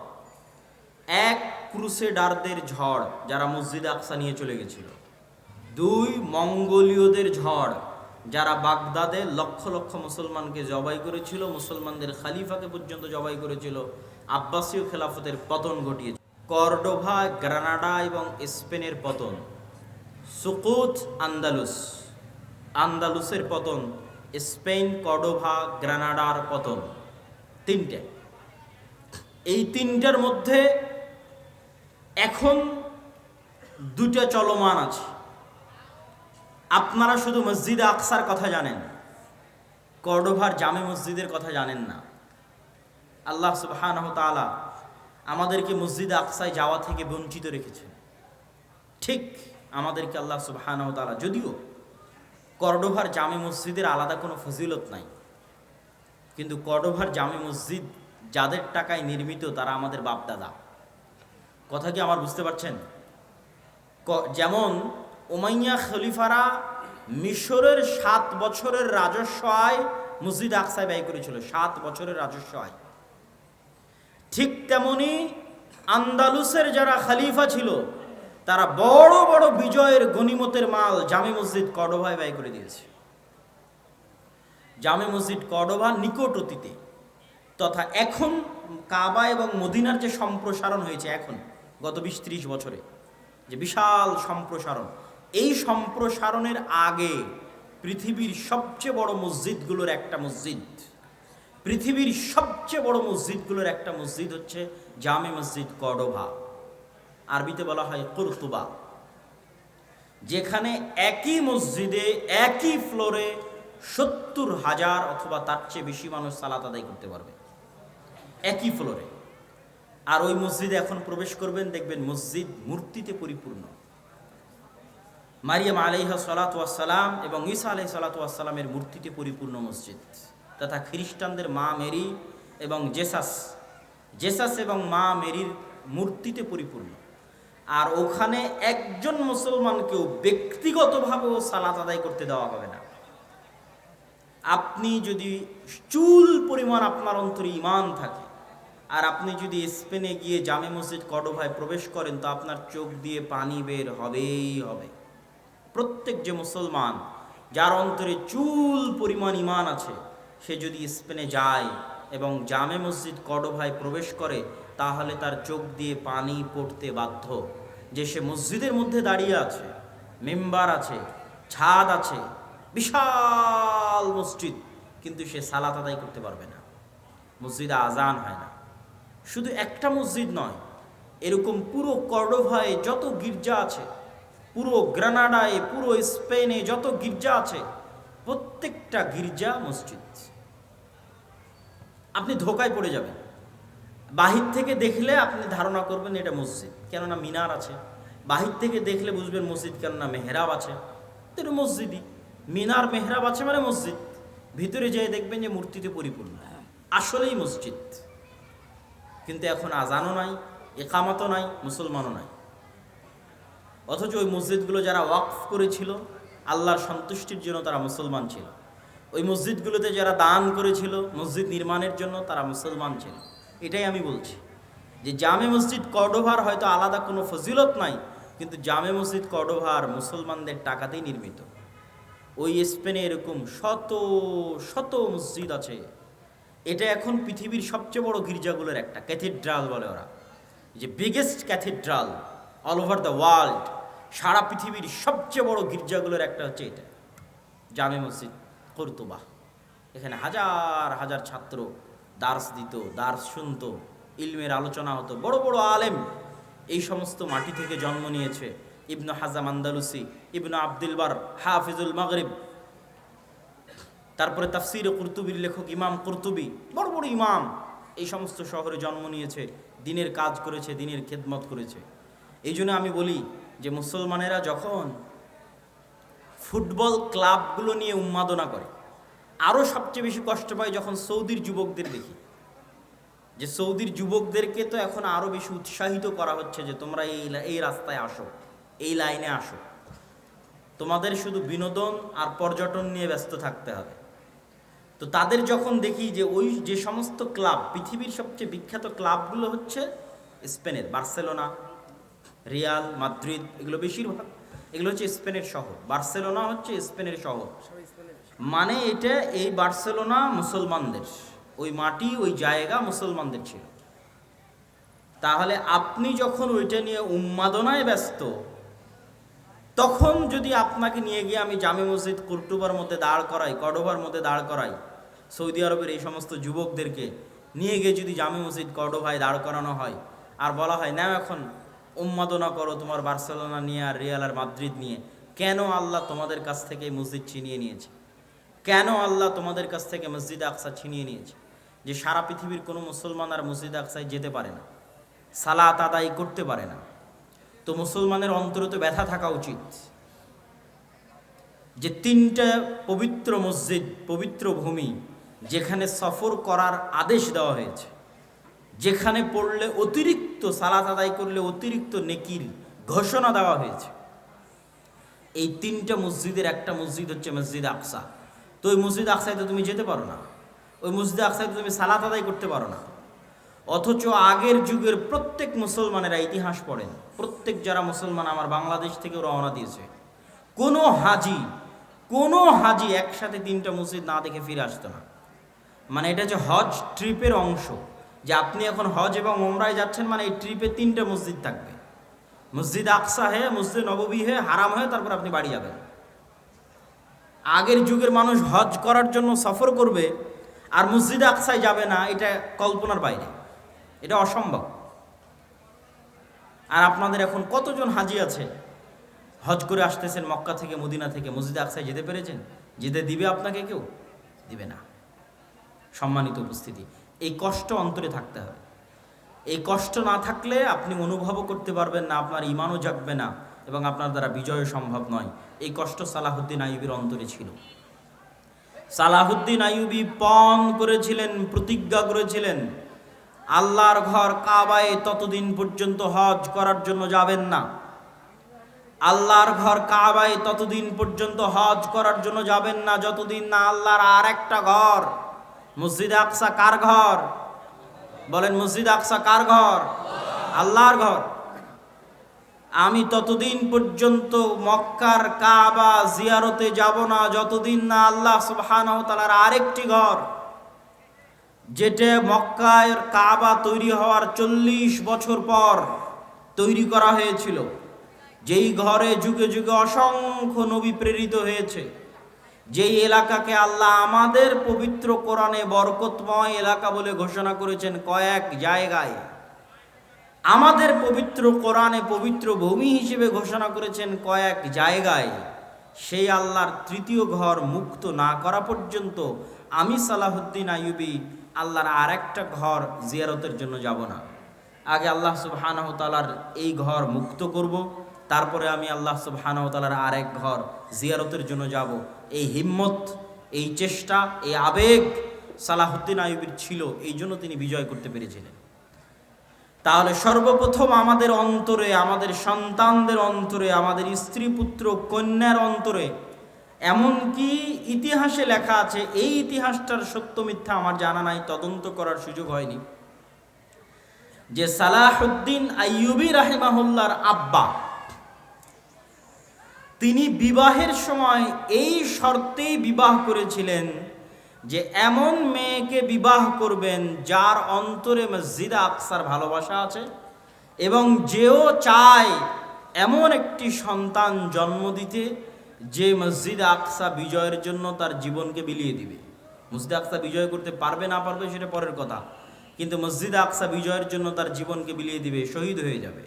এক, ক্রুসেডারদের ঝড়, যারা মসজিদে আকসা নিয়ে চলে গেছিল। 2, মঙ্গোলীয়দের ঝড়, যারা বাগদাদে লক্ষ লক্ষ মুসলমানকে জবাই করেছিল, মুসলমানদের খালিফাকে পর্যন্ত জবাই করেছিল, আব্বাসীয় খেলাফতের পতন ঘটিয়েছিল। কর্ডোভা, গ্রানাডা এবং স্পেনের পতন। সুকুত, আন্দালুস, আন্দালুসের পতন, স্পেন, কর্ডোভা, গ্রানাডার পতন। 3টে। এই 3টার মধ্যে এখন 2টা চলমান আছে। আপনারা শুধু মসজিদে আকসার কথা জানেন, কর্ডোভার জামে মসজিদের কথা জানেন না। আল্লাহ সুবহানাহু ওয়া তাআলা আমাদেরকে মসজিদে আকসায় যাওয়া থেকে বঞ্চিত রেখেছেন। ঠিক আমাদেরকে আল্লাহ সুবহানাহু ওয়া তাআলা, যদিও কর্ডোভার জামে মসজিদের আলাদা কোনো ফজিলত নাই, কিন্তু কর্ডোভার জামে মসজিদ যাদের টাকায় নির্মিত তারা আমাদের বাপদাদা। কথা কি আমার বুঝতে পারছেন? যেমন উমাইয়া খলিফারা মিশরের 7 বছরের রাজস্ব আয় মসজিদ আকসায় ব্যয় করেছিল, 7 বছরের রাজস্ব আয়। ঠিক তেমনি আন্দালুসের যারা খলিফা ছিল তারা বড় বড় বিজয়ের গনিমতের মাল জামে মসজিদ কর্ডোভায় ব্যয় করে দিয়েছে। জামে মসজিদ কর্ডোভা নিকট অতীতে তথা এখন কাবা এবং মদিনার যে সম্প্রসারণ হয়েছে এখন গত 20-30 বছরে, যে বিশাল সম্প্রসারণ, এই সম্প্রসারণের আগে পৃথিবীর সবচেয়ে বড় মসজিদগুলোর একটা মসজিদ, পৃথিবীর সবচেয়ে বড় মসজিদগুলোর একটা মসজিদ হচ্ছে জামে মসজিদ কর্ডোভা, আরবিতে বলা হয় কুরতুবা, যেখানে একই মসজিদে একই ফ্লোরে 70,000 অথবা তার চেয়ে বেশি মানুষ সালাত আদায় করতে পারবে একই ফ্লোরে। আর ওই মসজিদে এখন প্রবেশ করবেন, দেখবেন মসজিদ মূর্তিতে পরিপূর্ণ। মারিয়াম আলাইহিস সালাতু ওয়াস সালাম এবং ঈসা আলাইহিস সালাতু ওয়াস সালামের মূর্তিতে পরিপূর্ণ মসজিদ, তথা খ্রিস্টানদের মা মেরি এবং জেসাস এবং মা মেরির মূর্তিতে পরিপূর্ণ। আর ওখানে একজন মুসলমানকেও ব্যক্তিগতভাবেও সালাত আদায় করতে দেওয়া হবে না। আপনি যদি চুল পরিমাণ আপনার অন্তরে ঈমান থাকে আর আপনি যদি স্পেনে গিয়ে জামে মসজিদ কর্ডোভায় প্রবেশ করেন, তো আপনার চোখ দিয়ে পানি বের হবেই হবে। প্রত্যেক যে মুসলমান যার অন্তরে চুল পরিমাণ ঈমান আছে, সে যদি স্পেনে যায় এবং জামে মসজিদ কর্ডোভায় প্রবেশ করে, তাহলে তার চোখ দিয়ে পানি পড়তে বাধ্য। যে সে মসজিদের মধ্যে দাঁড়িয়ে আছে, মেম্বার আছে, ছাদ আছে, বিশাল মসজিদ, কিন্তু সে সালাত আদায় করতে পারবে না, মসজিদে আজান হয় না। শুধু একটা মসজিদ নয়, এরকম পুরো কর্ডোভায় যত গির্জা আছে, পুরো গ্রানাডায়, পুরো স্পেনে যত গির্জা আছে, প্রত্যেকটা গির্জা মসজিদ। আপনি ধোকায় পড়ে যাবেন। বাহির থেকে দেখলে আপনি ধারণা করবেন এটা মসজিদ, কেননা মিনার আছে। বাহির থেকে দেখলে বুঝবেন মসজিদ, কেননা মেহরাব আছে। এটা মসজিদই, মিনার মেহরাব আছে মানে মসজিদ। ভিতরে যেয়ে দেখবেন যে মূর্তিতে পরিপূর্ণ, আসলেই মসজিদ। কিন্তু এখন আজানও নাই, একামতও নাই, মুসলমানও নাই। অথচ ওই মসজিদগুলো যারা ওয়াকফ করেছিল আল্লাহর সন্তুষ্টির জন্য, তারা মুসলমান ছিল। ওই মসজিদগুলোতে যারা দান করেছিল মসজিদ নির্মাণের জন্য, তারা মুসলমান ছিল। এটাই আমি বলছি যে জামে মসজিদ কর্ডোভার হয়তো আলাদা কোনো ফজিলত নাই, কিন্তু জামে মসজিদ কর্ডোভার মুসলমানদের টাকাতেই নির্মিত। ওই স্পেনে এরকম শত শত মসজিদ আছে। এটা এখন পৃথিবীর সবচেয়ে বড় গির্জাগুলোর একটা, ক্যাথিড্রাল বলে ওরা, যে biggest cathedral all over the world. সারা পৃথিবীর সবচেয়ে বড় গির্জাগুলোর একটা হচ্ছে এটা, জামে মসজিদ কর্তুবা। এখানে হাজার হাজার ছাত্র দার্স দিত, দার্স শুনতো, ইলমের আলোচনা হতো, বড় বড় আলেম এই সমস্ত মাটি থেকে জন্ম নিয়েছে। ইবনু হাজাম আন্দালুসি, ইবনু আব্দুল বার, হাফিজুল মাগরিব, তারপরে তাফসিরে কুরতুবির লেখক ইমাম কুরতুবি, বড় বড় ইমাম এই সমস্ত শহরে জন্ম নিয়েছে, দিনের কাজ করেছে, দিনের খেদমত করেছে। এই জন্য আমি বলি যে মুসলমানেরা যখন ফুটবল ক্লাবগুলো নিয়ে উন্মাদনা করে, আরও সবচেয়ে বেশি কষ্ট পায় যখন সৌদির যুবকদের দেখি, যে সৌদির যুবকদেরকে তো এখন আরও বেশি উৎসাহিত করা হচ্ছে যে তোমরা এই রাস্তায় আসো, এই লাইনে আসো, তোমাদের শুধু বিনোদন আর পর্যটন নিয়ে ব্যস্ত থাকতে হবে। তো তাদের যখন দেখি যে ওই যে সমস্ত ক্লাব, পৃথিবীর সবচেয়ে বিখ্যাত ক্লাবগুলো হচ্ছে স্পেনের, বার্সেলোনা, রিয়াল মাদ্রিদ, এগুলো বেশিরভাগ এগুলো হচ্ছে স্পেনের শহর। বার্সেলোনা হচ্ছে স্পেনের শহর, মানে এটা এই বার্সেলোনা মুসলমানদের, ওই মাটি ওই জায়গা মুসলমানদের ছিল। তাহলে আপনি যখন ওইটা নিয়ে উন্মাদনায় ব্যস্ত, তখন যদি আপনাকে নিয়ে গিয়ে আমি জামে মসজিদ কুর্তুবার মধ্যে দাঁড় করাই, কর্ডোভার মধ্যে দাঁড় করাই, সৌদি আরবের এই সমস্ত যুবকদেরকে নিয়ে গিয়ে যদি জামে মসজিদ কর্ডোভায় দাঁড় করানো হয় আর বলা হয় না এখন উন্মাদনা করো তোমার বার্সেলোনা নিয়ে আর রিয়াল আর মাদ্রিদ নিয়ে, কেন আল্লাহ তোমাদের কাছ থেকে মসজিদ ছিনিয়ে নিয়েছে? কেন আল্লাহ তোমাদের কাছ থেকে মসজিদ আকসা ছিনিয়ে নিয়েছে? যে সারা পৃথিবীর কোনো মুসলমান আর মসজিদ আকসায় যেতে পারে না, সালাত আদায় করতে পারে না। তো মুসলমানের অন্তরে তো ব্যথা থাকা উচিত যে তিনটা পবিত্র মসজিদ, পবিত্র ভূমি, যেখানে সফর করার আদেশ দেওয়া হয়েছে, যেখানে পড়লে অতিরিক্ত সালাত আদায় করলে অতিরিক্ত নেকির ঘোষণা দেওয়া হয়েছে, এই তিনটা মসজিদের একটা মসজিদ হচ্ছে মসজিদ আকসা। তো ওই মসজিদ আকসায় তো তুমি যেতে পারো না, ওই মসজিদ আকসায় তো তুমি সালাত আদায় করতে পারো না। অথচ আগের যুগের প্রত্যেক মুসলমানেরা ইতিহাস পড়েন, প্রত্যেক যারা মুসলমান আমার বাংলাদেশ থেকে রওনা দিয়েছে, কোনো হাজি একসাথে তিনটা মসজিদ না দেখে ফিরে আসতো না। মানে এটা যে হজ ট্রিপের অংশ, যে আপনি এখন হজ এবং ওমরায় যাচ্ছেন, মানে এই ট্রিপে তিনটা মসজিদ থাকবে, মসজিদ আকসা হে, মসজিদ নববী হে, হারাম হয়ে তারপর আপনি বাড়ি যাবেন। আগের যুগের মানুষ হজ করার জন্য সফর করবে আর মসজিদ আকসায় যাবে না, এটা কল্পনার বাইরে, এটা অসম্ভব। আর আপনাদের এখন কতজন হাজি আছে হজ করে আসতেছেন মক্কা থেকে, মদিনা থেকে, মসজিদ আকসায় যেতে পেরেছেন? যেতে দিবে আপনাকে? কেউ দিবে না। সম্মানিত উপস্থিতি, এই কষ্ট অন্তরে থাকতে হবে। এই কষ্ট না থাকলে আপনি অনুভবও করতে পারবেন না, আপনার ইমানও জাগবে না এবং আপনার দ্বারা বিজয় সম্ভব নয়। এই কষ্ট সালাহুদ্দিন আইয়ুবীর অন্তরে ছিল। সালাহুদ্দিন আইয়ুবী পণ করেছিলেন, প্রতিজ্ঞা করেছিলেন, আল্লাহর ঘর কাবায় ততদিন পর্যন্ত হজ করার জন্য যাবেন না। আল্লাহর ঘর কাবায় ততদিন পর্যন্ত হজ করার জন্য যাবেন না যতদিন না আল্লাহর আর একটা ঘর মসজিদ আকসা। কার ঘর বলেন? মসজিদ আকসা কার ঘর? আল্লাহর ঘর। আমি ততদিন পর্যন্ত মক্কার কাবা জিয়ারতে যাব না যতদিন না আল্লাহ সুবহানাহু ওয়া তাআলার আরেকটি ঘর, যেটা মক্কার কাবা তৈরি হওয়ার 40 বছর পর তৈরি করা হয়েছিল, যেই ঘরে যুগে যুগে অসংখ্য নবী প্রেরিত হয়েছে, যেই এলাকাকে আল্লাহ আমাদের পবিত্র কোরআনে বরকতময় এলাকা বলে ঘোষণা করেছেন কয়েক জায়গায়, আমাদের পবিত্র কোরআনে পবিত্র ভূমি হিসেবে ঘোষণা করেছেন কয়েক জায়গায়, সেই আল্লাহর তৃতীয় ঘর মুক্ত না করা পর্যন্ত আমি সালাহুদ্দিন আইয়ুবী আল্লাহর আরেকটা ঘর জিয়ারতের জন্য যাব না। আগে আল্লাহ সুবহানাহু ওয়া তাআলার এই ঘর মুক্ত করব, তারপরে আমি আল্লাহ সুবহানাহু ওয়া তাআলার আরেক ঘর জিয়ারতের জন্য যাব। এই হিম্মত, এই চেষ্টা, এই আবেগ সালাহুদ্দিন আইয়ুবীর ছিল, এই জন্য তিনি বিজয় করতে পেরেছিলেন। তাহলে সর্বপ্রথম আমাদের অন্তরে, আমাদের সন্তানদের অন্তরে, আমাদের স্ত্রী পুত্র কন্যার অন্তরে, এমনকি ইতিহাসে লেখা আছে, এই ইতিহাসটার সত্য মিথ্যা আমার জানা নাই, তদন্ত করার সুযোগ হয়নি, যে সালাহুদ্দিন আইয়ুবী রাহিমাহুল্লাহর আব্বা তিনি বিবাহের সময় এই শর্তেই বিবাহ করেছিলেন যে এমন মেয়েকে বিবাহ করবেন যার অন্তরে মসজিদে আকসার ভালোবাসা আছে এবং যেও চায় এমন একটি সন্তান জন্ম দিতে যে মসজিদে আকসা বিজয়ের জন্য তার জীবনকে বিলিয়ে দিবে। মসজিদে আকসা বিজয় করতে পারবে না পারবে সেটা পরের কথা, কিন্তু মসজিদে আকসা বিজয়ের জন্য তার জীবনকে বিলিয়ে দিবে, শহীদ হয়ে যাবে।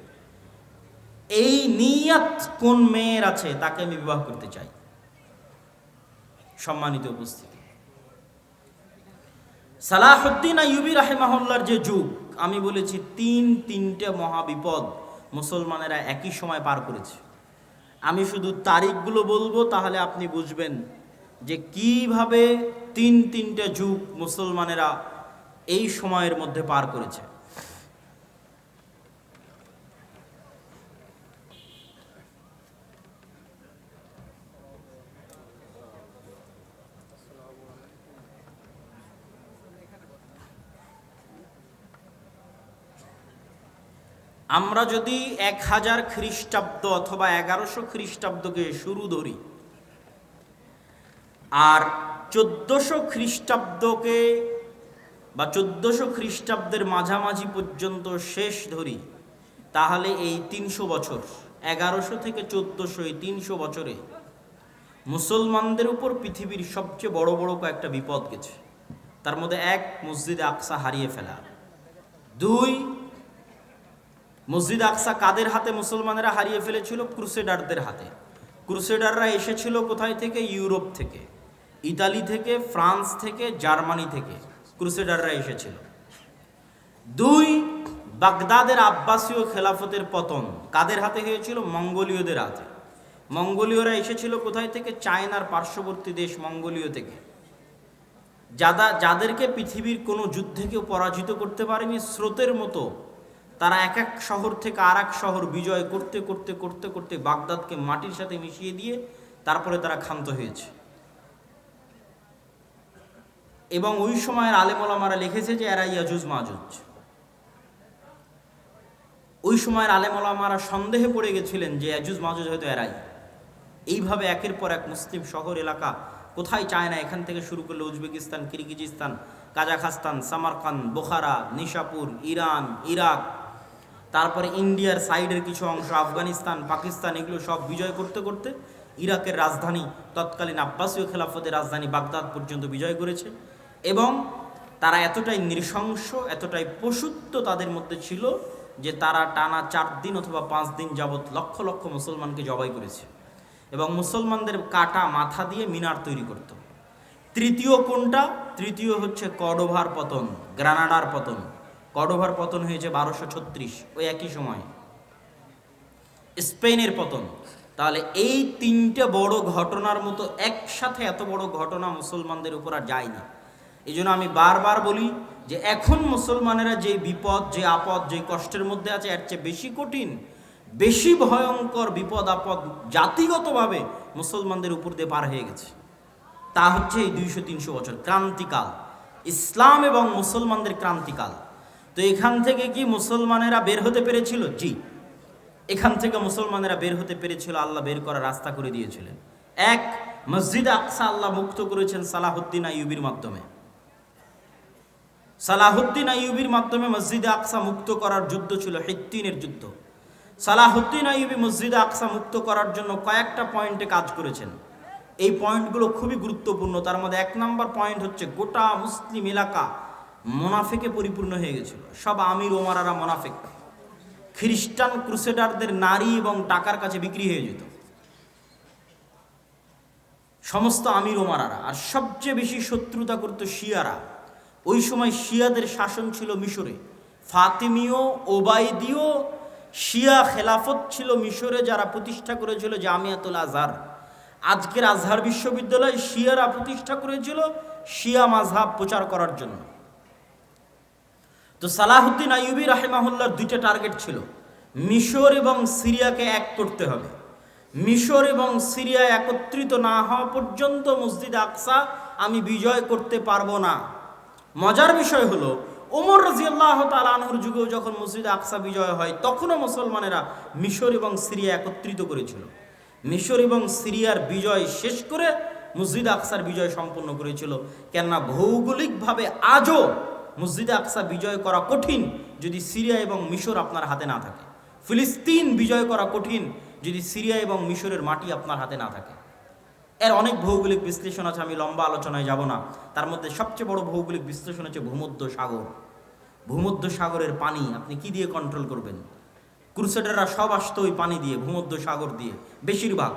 এই নিয়ত কোন মেয়ের আছে তাকে আমি বিবাহ করতে চাই। সম্মানিত উপস্থিতি, সালাহুদ্দিন আইয়ুবী রাহিমাহুল্লাহর যে যুগ, আমি বলেছি তিনটে মহাবিপদ মুসলমানেরা একই সময় পার করেছে। আমি শুধু তারিখগুলো বলবো, তাহলে আপনি বুঝবেন যে কিভাবে তিনটে যুগ মুসলমানেরা এই সময়ের মধ্যে পার করেছে। আমরা যদি 1000 খ্রিস্টাব্দ অথবা 1100 খ্রিস্টাব্দকে শুরু ধরি আর 1400 খ্রিস্টাব্দকে বা 1400 খ্রিস্টাব্দের মাঝামাঝি পর্যন্ত শেষ ধরি, তাহলে এই 300 বছর, 1100 থেকে 1400, এই 300 বছরে মুসলমানদের উপর পৃথিবীর সবচেয়ে বড় বড় কয়েকটা বিপদ গেছে। তার মধ্যে 1, মসজিদে আকসা হারিয়ে ফেলা। 2, মসজিদ আকসা কাদের হাতে মুসলমানেরা হারিয়ে ফেলেছিল? ক্রুসেডারদের হাতে। ক্রুসেডাররা এসেছিল কোথায় থেকে? ইউরোপ থেকে, ইতালি থেকে, ফ্রান্স থেকে, জার্মানি থেকে ক্রুসেডাররা এসেছিল। 2, বাগদাদের আব্বাসীয় খেলাফতের পতন কাদের হাতে হয়েছিল? মঙ্গোলীয়দের হাতে। মঙ্গোলীয়রা এসেছিল কোথায় থেকে? চায়নার পার্শ্ববর্তী দেশ মঙ্গোলীয় থেকে, যাদেরকে পৃথিবীর কোনো যুদ্ধে কেউ পরাজিত করতে পারেনি। স্রোতের মতো তারা এক এক শহর থেকে আর এক শহর বিজয় করতে করতে করতে করতে বাগদাদকে মাটির সাথে মিশিয়ে দিয়ে তারপরে তারা ক্ষান্ত হয়েছে। এবং ওই সময়ের আলেম ওলামারা লিখেছে যে এরা ইয়াজুজ মাজুজ। ওই সময়ের আলেম ওলামারা সন্দেহে পড়ে গেছিলেন যে ইয়াজুজ মাজুজ হয়তো এরাই। এইভাবে একের পর এক মুসলিম শহর এলাকা, কোথায় চায়না, এখান থেকে শুরু করলে Uzbekistan, Kyrgyzstan, Kazakhstan, Samarkand, বোখারা, Nishapur, Iran, Iraq, তারপরে ইন্ডিয়ার সাইডের কিছু অংশ, আফগানিস্তান, পাকিস্তান, এগুলো সব বিজয় করতে করতে ইরাকের রাজধানী, তৎকালীন আব্বাসীয় খেলাফতের রাজধানী বাগদাদ পর্যন্ত বিজয় করেছে। এবং তারা এতটাই নৃশংস, এতটাই পশুত্ব তাদের মধ্যে ছিল যে তারা টানা 4 দিন অথবা 5 দিন যাবৎ লক্ষ লক্ষ মুসলমানকে জবাই করেছে এবং মুসলমানদের কাটা মাথা দিয়ে মিনার তৈরি করত। তৃতীয় কোনটা? তৃতীয় হচ্ছে কর্ডোভার পতন, গ্রানাডার পতন। কর্ডোভার পতন হয়েছে 1236, ওই একই সময় স্পেনের পতন। তাহলে এই 3টে বড় ঘটনার মতো একসাথে এত বড় ঘটনা মুসলমানদের উপর আর যায়নি। এই জন্য আমি বারবার বলি যে এখন মুসলমানেরা যে বিপদ, যে আপদ, যে কষ্টের মধ্যে আছে, এর চেয়ে বেশি কঠিন, বেশি ভয়ঙ্কর বিপদ আপদ জাতিগতভাবে মুসলমানদের উপর দিয়ে পার হয়ে গেছে। তা হচ্ছে এই 200-300 বছর ক্রান্তিকাল, ইসলাম এবং মুসলমানদের ক্রান্তিকাল। তো এখান থেকে কি মুসলমানেরা বের হতে পেরেছিল? জি, এখান থেকে মুসলমানেরা বের হতে পেরেছিল। আল্লাহ বের করার রাস্তা করে দিয়েছিলেন। 1, মসজিদ আকসা আল্লাহ মুক্ত করেছেন সালাহুদ্দিন আইয়ুবীর মাধ্যমে। সালাহুদ্দিন আইয়ুবীর মাধ্যমে মসজিদে আকসা মুক্ত করার যুদ্ধ ছিল হিত্তিনের যুদ্ধ। সালাহুদ্দিন আইয়ুবী মসজিদে আকসা মুক্ত করার জন্য কয়েকটা পয়েন্টে কাজ করেছেন। এই পয়েন্টগুলো খুবই গুরুত্বপূর্ণ। তার মধ্যে 1 নম্বর পয়েন্ট হচ্ছে গোটা মুসলিম এলাকা মোনাফেকে পরিপূর্ণ হয়ে গেছিল। সব আমির ওমারারা মোনাফেক। খ্রিস্টান ক্রুসেডারদের নারী এবং টাকার কাছে বিক্রি হয়ে যেত সমস্ত আমির ওমারারা। আর সবচেয়ে বেশি শত্রুতা করত শিয়ারা। ওই সময় শিয়াদের শাসন ছিল মিশরে। ফাতিমীয়, ওবায়দীয় শিয়া খেলাফত ছিল মিশরে, যারা প্রতিষ্ঠা করেছিল জামিয়াতুল আজহার। আজকের আজহার বিশ্ববিদ্যালয় শিয়ারা প্রতিষ্ঠা করেছিল শিয়া মাযহাব প্রচার করার জন্য। তো সালাহুদ্দিন আইয়ুবী রাহিমাহুল্লাহর 2টা টার্গেট ছিল। মিশর এবং সিরিয়াকে এক করতে হবে। মিশর এবং সিরিয়া একত্রিত না হওয়া পর্যন্ত মসজিদ আকসা আমি বিজয় করতে পারবো না। মজার বিষয় হলো ওমর রাদিয়াল্লাহু তাআলা আনহুর যুগেও যখন মসজিদ আকসা বিজয় হয়, তখনও মুসলমানেরা মিশর এবং সিরিয়া একত্রিত করেছিল। মিশর এবং সিরিয়ার বিজয় শেষ করে মসজিদ আকসার বিজয় সম্পন্ন করেছিল। কেননা ভৌগোলিকভাবে আজও মসজিদ আকসা বিজয় করা কঠিন যদি সিরিয়া এবং মিশর আপনার হাতে না থাকে। ফিলিস্তিন বিজয় করা কঠিন যদি সিরিয়া এবং মিশরের মাটি আপনার হাতে না থাকে। এর অনেক ভৌগোলিক বিশ্লেষণ আছে, আমি লম্বা আলোচনায় যাব না। তার মধ্যে সবচেয়ে বড় ভৌগোলিক বিশ্লেষণ হচ্ছে ভূমধ্য সাগর। ভূমধ্য সাগরের পানি আপনি কি দিয়ে কন্ট্রোল করবেন? ক্রুসেডাররা সব আসতো ওই পানি দিয়ে, ভূমধ্য সাগর দিয়ে। বেশিরভাগ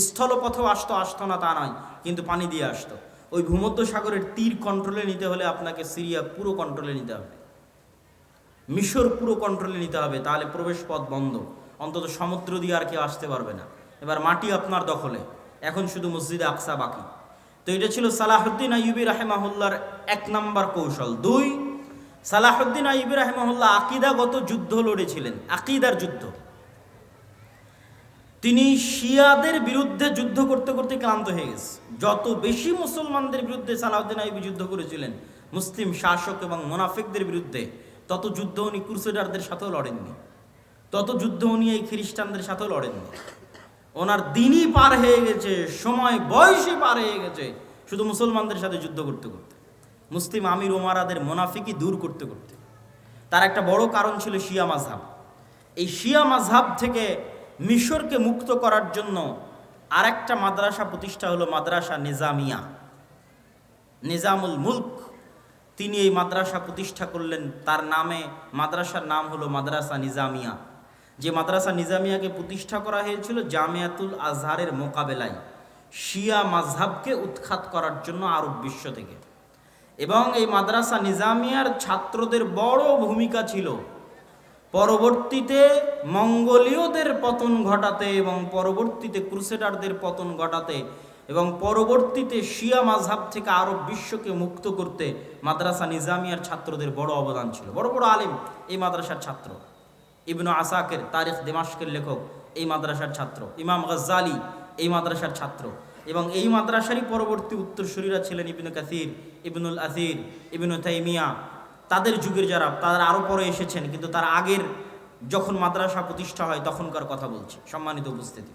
স্থলপথেও আসতো না তা নয়, কিন্তু পানি দিয়ে আসতো। ওই ভূমধ্য সাগরের তীর কন্ট্রোলে নিতে হলে আপনাকে সিরিয়া পুরো কন্ট্রোলে নিতে হবে, মিশর পুরো কন্ট্রোলে নিতে হবে, তাহলে প্রবেশ পথ বন্ধ, অন্তত সমুদ্র দিয়ে আর কেউ আসতে পারবে না। এবার মাটি আপনার দখলে, এখন শুধু মসজিদে আকসা বাকি। তো এটা ছিল সালাহুদ্দিন আইয়ুবী রাহিমাহুল্লাহর 1 নম্বর কৌশল। 2, সালাহুদ্দিন আইয়ুবী রাহিমাহুল্লাহ আকীদাগত যুদ্ধ লড়েছিলেন, আকীদার যুদ্ধ। তিনি শিয়াদের বিরুদ্ধে যুদ্ধ করতে করতে ক্লান্ত হয়ে গেছে। যত বেশি মুসলমানদের বিরুদ্ধে সালাহুদ্দিন আইয়ুবী যুদ্ধ করেছিলেন, মুসলিম শাসক এবং মুনাফিকদের বিরুদ্ধে, তত যুদ্ধ উনি ক্রুসেডারদের সাথেও লড়েননি, তত যুদ্ধ উনি এই খ্রিস্টানদের সাথেও লড়েননি। ওনার দিনই পার হয়ে গেছে, সময় বয়সে পার হয়ে গেছে শুধু মুসলমানদের সাথে যুদ্ধ করতে করতে, মুসলিম আমির ওমারাদের মুনাফিকি দূর করতে করতে। তার একটা বড় কারণ ছিল শিয়া মাযহাব। এই শিয়া মাযহাব থেকে মিশরকে মুক্ত করার জন্য আরেকটা মাদ্রাসা প্রতিষ্ঠা হলো মাদ্রাসা নিজামিয়া। নিজামুল মুলক তিনি এই মাদ্রাসা প্রতিষ্ঠা করলেন, তার নামে মাদ্রাসার নাম হলো মাদ্রাসা নিজামিয়া। যে মাদ্রাসা নিজামিয়াকে প্রতিষ্ঠা করা হয়েছিল জামিয়াতুল আজহারের মোকাবেলায় শিয়া মাযহাবকে উৎখাত করার জন্য আরব বিশ্ব থেকে। এবং এই মাদ্রাসা নিজামিয়ার ছাত্রদের বড় ভূমিকা ছিল পরবর্তীতে মঙ্গোলীয়দের পতন ঘটাতে এবং পরবর্তীতে ক্রুসেডারদের পতন ঘটাতে এবং পরবর্তীতে শিয়া মাযহাব থেকে আরব বিশ্বকে মুক্ত করতে মাদ্রাসা নিজামিয়ার ছাত্রদের বড় অবদান ছিল। বড় বড় আলেম এই মাদ্রাসার ছাত্র। ইবনু আসাকির তারিখ দিমাশকের লেখক এই মাদ্রাসার ছাত্র। ইমাম গাজ্জালি এই মাদ্রাসার ছাত্র। এবং এই মাদ্রাসারই পরবর্তী উত্তরসূরিরা ছিলেন ইবনু কাসির, ইবনুল আসির, ইবনু তাইমিয়া। তাদের যুগের যারা, তারা আরও পরে এসেছেন, কিন্তু তার আগের যখন মাদ্রাসা প্রতিষ্ঠা হয় তখনকার কথা বলছি, সম্মানিত উপস্থিতি।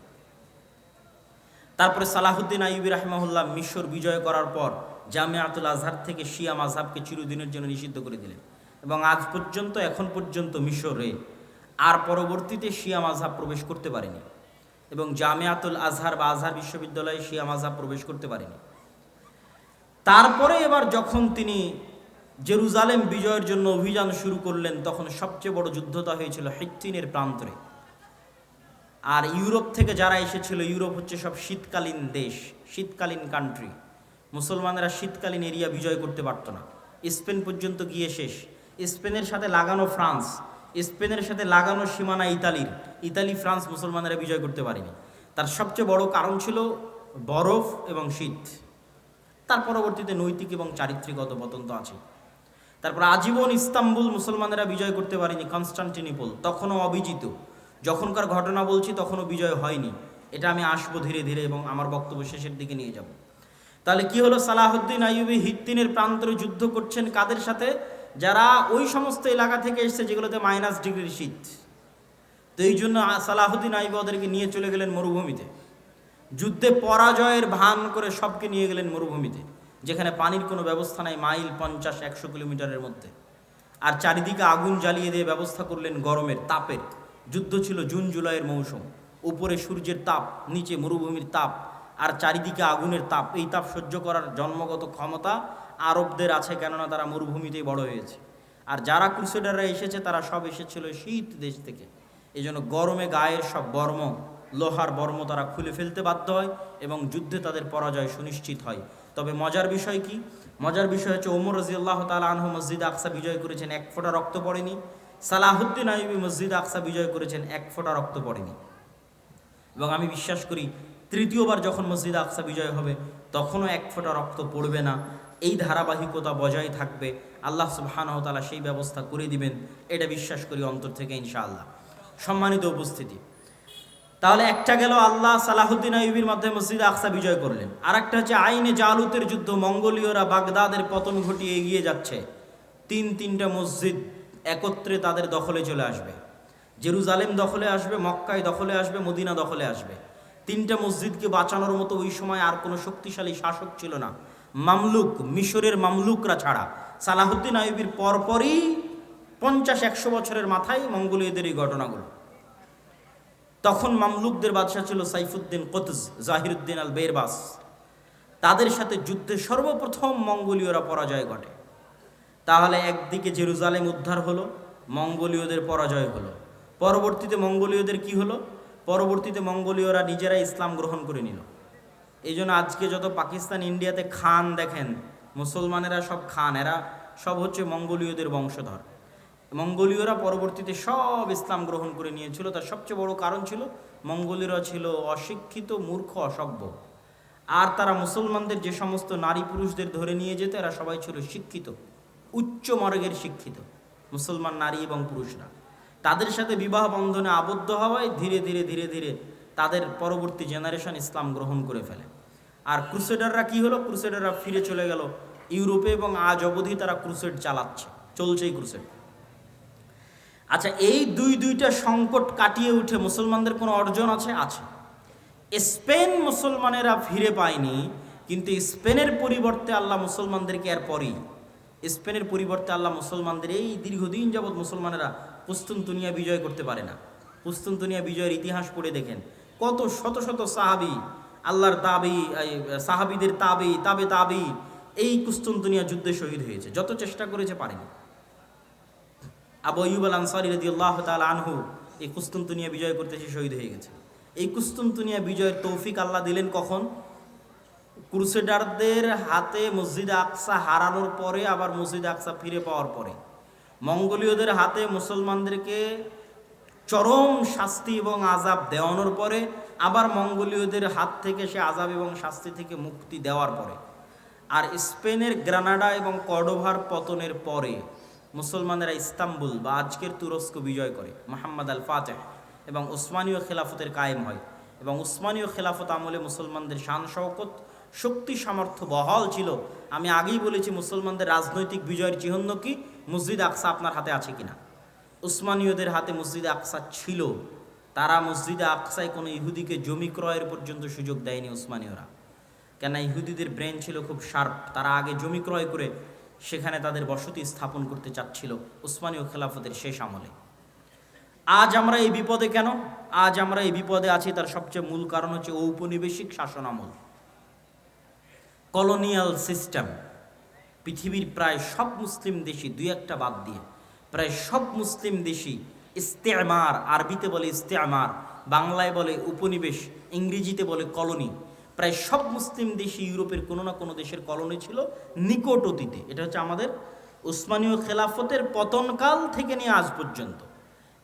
তারপরে সালাহুদ্দিন আইয়ুবী রাহিমাহুল্লাহ মিশর বিজয় করার পর জামিয়াতুল আজহার থেকে শিয়া মাযহাবকে চিরদিনের জন্য নিষিদ্ধ করে দিলেন। এবং আজ পর্যন্ত, এখন পর্যন্ত মিশরে আর পরবর্তীতে শিয়া মাযহাব প্রবেশ করতে পারেনি, এবং জামিয়াতুল আজহার বা আজহার বিশ্ববিদ্যালয়ে শিয়া মাযহাব প্রবেশ করতে পারেনি। তারপরে এবার যখন তিনি জেরুজালেম বিজয়ের জন্য অভিযান শুরু করলেন, তখন সবচেয়ে বড় যুদ্ধটা হয়েছিল হিত্তিনের প্রান্তরে। আর ইউরোপ থেকে যারা এসেছিল, ইউরোপ হচ্ছে সব শীতকালীন দেশ, শীতকালীন কান্ট্রি। মুসলমানেরা শীতকালীন এরিয়া বিজয় করতে পারতো না, স্পেন পর্যন্ত গিয়ে শেষ। স্পেনের সাথে লাগানো ফ্রান্স, স্পেনের সাথে লাগানো সীমানা ইতালির, ইতালি ফ্রান্স মুসলমানেরা বিজয় করতে পারেনি। তার সবচেয়ে বড় কারণ ছিল বরফ এবং শীত। তার পরবর্তীতে নৈতিক এবং চারিত্রিক অধঃপতন তো আছে। তারপর আজীবন ইস্তাম্বুল মুসলমানেরা বিজয় করতে পারেনি, কনস্টান্টিনোপল তখনও অবিজিত। যখনকার ঘটনা বলছি তখনও বিজয় হয়নি, এটা আমি আসবো ধীরে ধীরে এবং আমার বক্তব্য শেষের দিকে নিয়ে যাব। তাহলে কি হলো, সালাহুদ্দিন আইয়ুবী হিত্তিনের প্রান্তরে যুদ্ধ করছেন কাদের সাথে? যারা ওই সমস্ত এলাকা থেকে এসেছে যেগুলোতে -ডিগ্রির শীত। তো এই জন্য সালাহুদ্দিন আইয়ুবী ওদেরকে নিয়ে চলে গেলেন মরুভূমিতে। যুদ্ধে পরাজয়ের ভান করে সবকে নিয়ে গেলেন মরুভূমিতে, যেখানে পানির কোনো ব্যবস্থা নাই, মাইল 50-100 কিলোমিটারের মধ্যে। আর চারিদিকে আগুন জ্বালিয়ে দিয়ে ব্যবস্থা করলেন গরমের, তাপের। যুদ্ধ ছিল জুন জুলাইয়ের মৌসুম, উপরে সূর্যের তাপ, নিচে মরুভূমির তাপ, আর চারিদিকে আগুনের তাপ। এই তাপ সহ্য করার জন্মগত ক্ষমতা আরবদের আছে, কেননা তারা মরুভূমিতেই বড় হয়েছে। আর যারা ক্রুসেডাররা এসেছে তারা সব এসেছিল শীত দেশ থেকে। এই জন্য গরমে গায়ের সব বর্ম, লোহার বর্ম তারা খুলে ফেলতে বাধ্য হয় এবং যুদ্ধে তাদের পরাজয় সুনিশ্চিত হয়। তবে মজার বিষয় কি? মজার বিষয় হচ্ছে ওমর রাদিয়াল্লাহু তাআলা আনহু মসজিদ আকসা বিজয় করেছেন, 1 ফোঁটা রক্ত পড়েনি। সালাহুদ্দিন আইয়ুবী মসজিদ আকসা বিজয় করেছেন, 1 ফোঁটা রক্ত পড়েনি। এবং আমি বিশ্বাস করি তৃতীয়বার যখন মসজিদ আকসা বিজয় হবে তখনও 1 ফোঁটা রক্ত পড়বে না। এই ধারাবাহিকতা বজায় থাকবে, আল্লাহ সুবহানাহু ওয়া তাআলা সেই ব্যবস্থা করে দিবেন, এটা বিশ্বাস করি অন্তর থেকে ইনশাআল্লাহ। সম্মানিত উপস্থিতি, তাহলে একটা গেল আল্লাহ সালাহুদ্দিন আইয়ুবীর মাধ্যমে মসজিদ আকসা বিজয় করলেন। আর একটা হচ্ছে আইনে জালুতের যুদ্ধ। মঙ্গোলীয়রা বাগদাদের পতন ঘটিয়ে এগিয়ে যাচ্ছে, 3টা মসজিদ একত্রে তাদের দখলে চলে আসবে। জেরুজালেম দখলে আসবে, মক্কায় দখলে আসবে, মদিনা দখলে আসবে। তিনটা মসজিদকে বাঁচানোর মতো ওই সময় আর কোনো শক্তিশালী শাসক ছিল না, মামলুক, মিশরের মামলুকরা ছাড়া। সালাহুদ্দিন আইয়ুবীর পরপরই 50-100 বছরের মাথায় মঙ্গোলীয়দের এই ঘটনাগুলো। তখন মামলুকদের বাদশাহ ছিল সাইফুদ্দিন কোতজ, জাহিরুদ্দিন আল বেরবাস। তাদের সাথে যুদ্ধে সর্বপ্রথম মঙ্গোলীয়রা পরাজয় ঘটে। তাহলে একদিকে জেরুজালেম উদ্ধার হলো, মঙ্গোলীয়দের পরাজয় হলো। পরবর্তীতে মঙ্গোলীয়দের কি হলো? পরবর্তীতে মঙ্গোলীয়রা নিজেরাই ইসলাম গ্রহণ করে নিল। এই জন্য আজকে যত পাকিস্তান, ইন্ডিয়াতে খান দেখেন, মুসলমানেরা সব খান, এরা সব হচ্ছে মঙ্গোলীয়দের বংশধর। মঙ্গোলীয়রা পরবর্তীতে সব ইসলাম গ্রহণ করে নিয়েছিল। তার সবচেয়ে বড় কারণ ছিল মঙ্গোলীয়রা ছিল অশিক্ষিত, মূর্খ, অসভ্য। আর তারা মুসলমানদের যে সমস্ত নারী পুরুষদের ধরে নিয়ে যেত, এরা সবাই ছিল শিক্ষিত, উচ্চ মার্গের শিক্ষিত মুসলমান নারী এবং পুরুষরা। তাদের সাথে বিবাহ বন্ধনে আবদ্ধ হওয়ায় ধীরে ধীরে ধীরে ধীরে তাদের পরবর্তী জেনারেশন ইসলাম গ্রহণ করে ফেলে। আর ক্রুসেডাররা কি হলো? ক্রুসেডাররা ফিরে চলে গেল ইউরোপে এবং আজ অবধি তারা ক্রুসেড চালাচ্ছে, চলছেই ক্রুসেড। আচ্ছা, এই দুইটা সংকট কাটিয়ে উঠে মুসলমানদের কোনো অর্জন আছে? আছে। স্পেন মুসলমানেরা ফিরে পায়নি, কিন্তু স্পেনের পরিবর্তে আল্লাহ মুসলমানদেরকে এরপরই, স্পেনের পরিবর্তে আল্লাহ মুসলমানদের এই দীর্ঘদিন যাবৎ মুসলমানেরা কুস্তুনতুনিয়া বিজয় করতে পারে না। কুস্তুনতুনিয়া বিজয়ের ইতিহাস পড়ে দেখেন, কত শত শত সাহাবি, আল্লাহর তাবি, সাহাবিদের তাবি, তাবে তাবি এই কুস্তুনতুনিয়া যুদ্ধে শহীদ হয়েছে। যত চেষ্টা করেছে পারেনি। আবু আইয়ুব আল আনসারী রাদিয়াল্লাহু তাআলা আনহু এই কুস্তুনতুনিয়া বিজয় করতে এসে শহীদ হয়ে গেছে। এই কুস্তুনতুনিয়া বিজয়ের তৌফিক আল্লাহ দিলেন কখন? ক্রুসেডারদের হাতে মসজিদে আকসা হারানোর পরে, আবার মসজিদে আকসা ফিরে পাওয়ার পরে। মঙ্গোলীয়দের হাতে মুসলমানদেরকে চরম শাস্তি এবং আযাব দেওয়ানোর পরে, আবার মঙ্গোলীয়দের হাত থেকে সে আযাব এবং শাস্তি থেকে মুক্তি দেওয়ার পরে। আর স্পেনের গ্রানাডা এবং কর্ডোভার পতনের পরে মুসলমানেরা ইস্তাম্বুল বা আজকের তুরস্ক বিজয় করে, মুহাম্মদ আল ফাতেহ, এবং উসমানীয় খেলাফতের কায়েম হয়। এবং উসমানীয় খেলাফত আমলে মুসলমানদের শান শওকত, শক্তি, সামর্থ্য বহাল ছিল। আমি আগেই বলেছি মুসলমানদের রাজনৈতিক বিজয়ের চিহ্ন কি? মসজিদ আকসা আপনার হাতে আছে কিনা? উসমানীয়দের হাতে মসজিদে আকসা ছিল। তারা মসজিদে আকসায় কোনো ইহুদিকে জমি ক্রয়ের পর্যন্ত সুযোগ দেয়নি উসমানীয়রা। কেন? ইহুদিদের ব্রেন ছিল খুব শার্প। তারা আগে জমি ক্রয় করে সেখানে তাদের বসতি স্থাপন করতে চাচ্ছিল উসমানীয় খেলাফতের শেষ আমলে। আজ আমরা এই বিপদে কেন? আজ আমরা এই বিপদে আছি, তার সবচেয়ে মূল কারণ হচ্ছে ঔপনিবেশিক শাসন আমল, কলোনিয়াল সিস্টেম। পৃথিবীর প্রায় সব মুসলিম দেশই, দুই একটা বাদ দিয়ে প্রায় সব মুসলিম দেশই ইস্তেমার, আরবিতে বলে ইস্তেমার, বাংলায় বলে উপনিবেশ, ইংরেজিতে বলে কলোনি। প্রায় সব মুসলিম দেশই ইউরোপের কোনো না কোনো দেশের কলোনি ছিল নিকট অতীতে। এটা হচ্ছে আমাদের উসমানীয় খেলাফতের পতনকাল থেকে নিয়ে আজ পর্যন্ত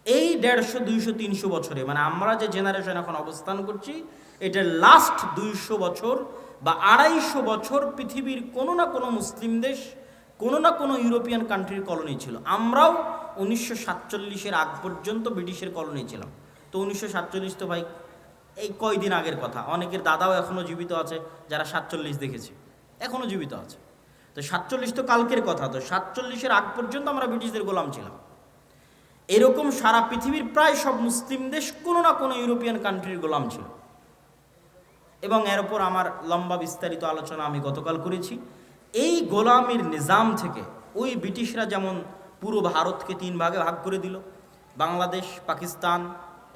এই 150, 200, 300 বছরে, মানে আমরা যে জেনারেশন এখন অবস্থান করছি, এটার লাস্ট 200 বছর বা 250 বছর পৃথিবীর কোনো না কোনো মুসলিম দেশ, কোনো না কোনো ইউরোপিয়ান কান্ট্রির কলোনি ছিল। আমরাও 1947-এর আগ পর্যন্ত ব্রিটিশের কলোনি ছিলাম। তো 1947 তো ভাই এই কয়দিন আগের কথা। অনেকের দাদাও এখনও জীবিত আছে যারা 47 দেখেছে, এখনও জীবিত আছে। তো 47 তো কালকের কথা। তো 47-এর আগ পর্যন্ত আমরা ব্রিটিশদের গোলাম ছিলাম। এরকম সারা পৃথিবীর প্রায় সব মুসলিম দেশ কোনো না কোনো ইউরোপিয়ান কান্ট্রির গোলাম ছিল। এবং এর উপর আমার লম্বা বিস্তারিত আলোচনা আমি গতকাল করেছি। এই গোলামির নিজাম থেকে ওই ব্রিটিশরা যেমন পুরো ভারতকে 3 ভাগে ভাগ করে দিল, বাংলাদেশ, পাকিস্তান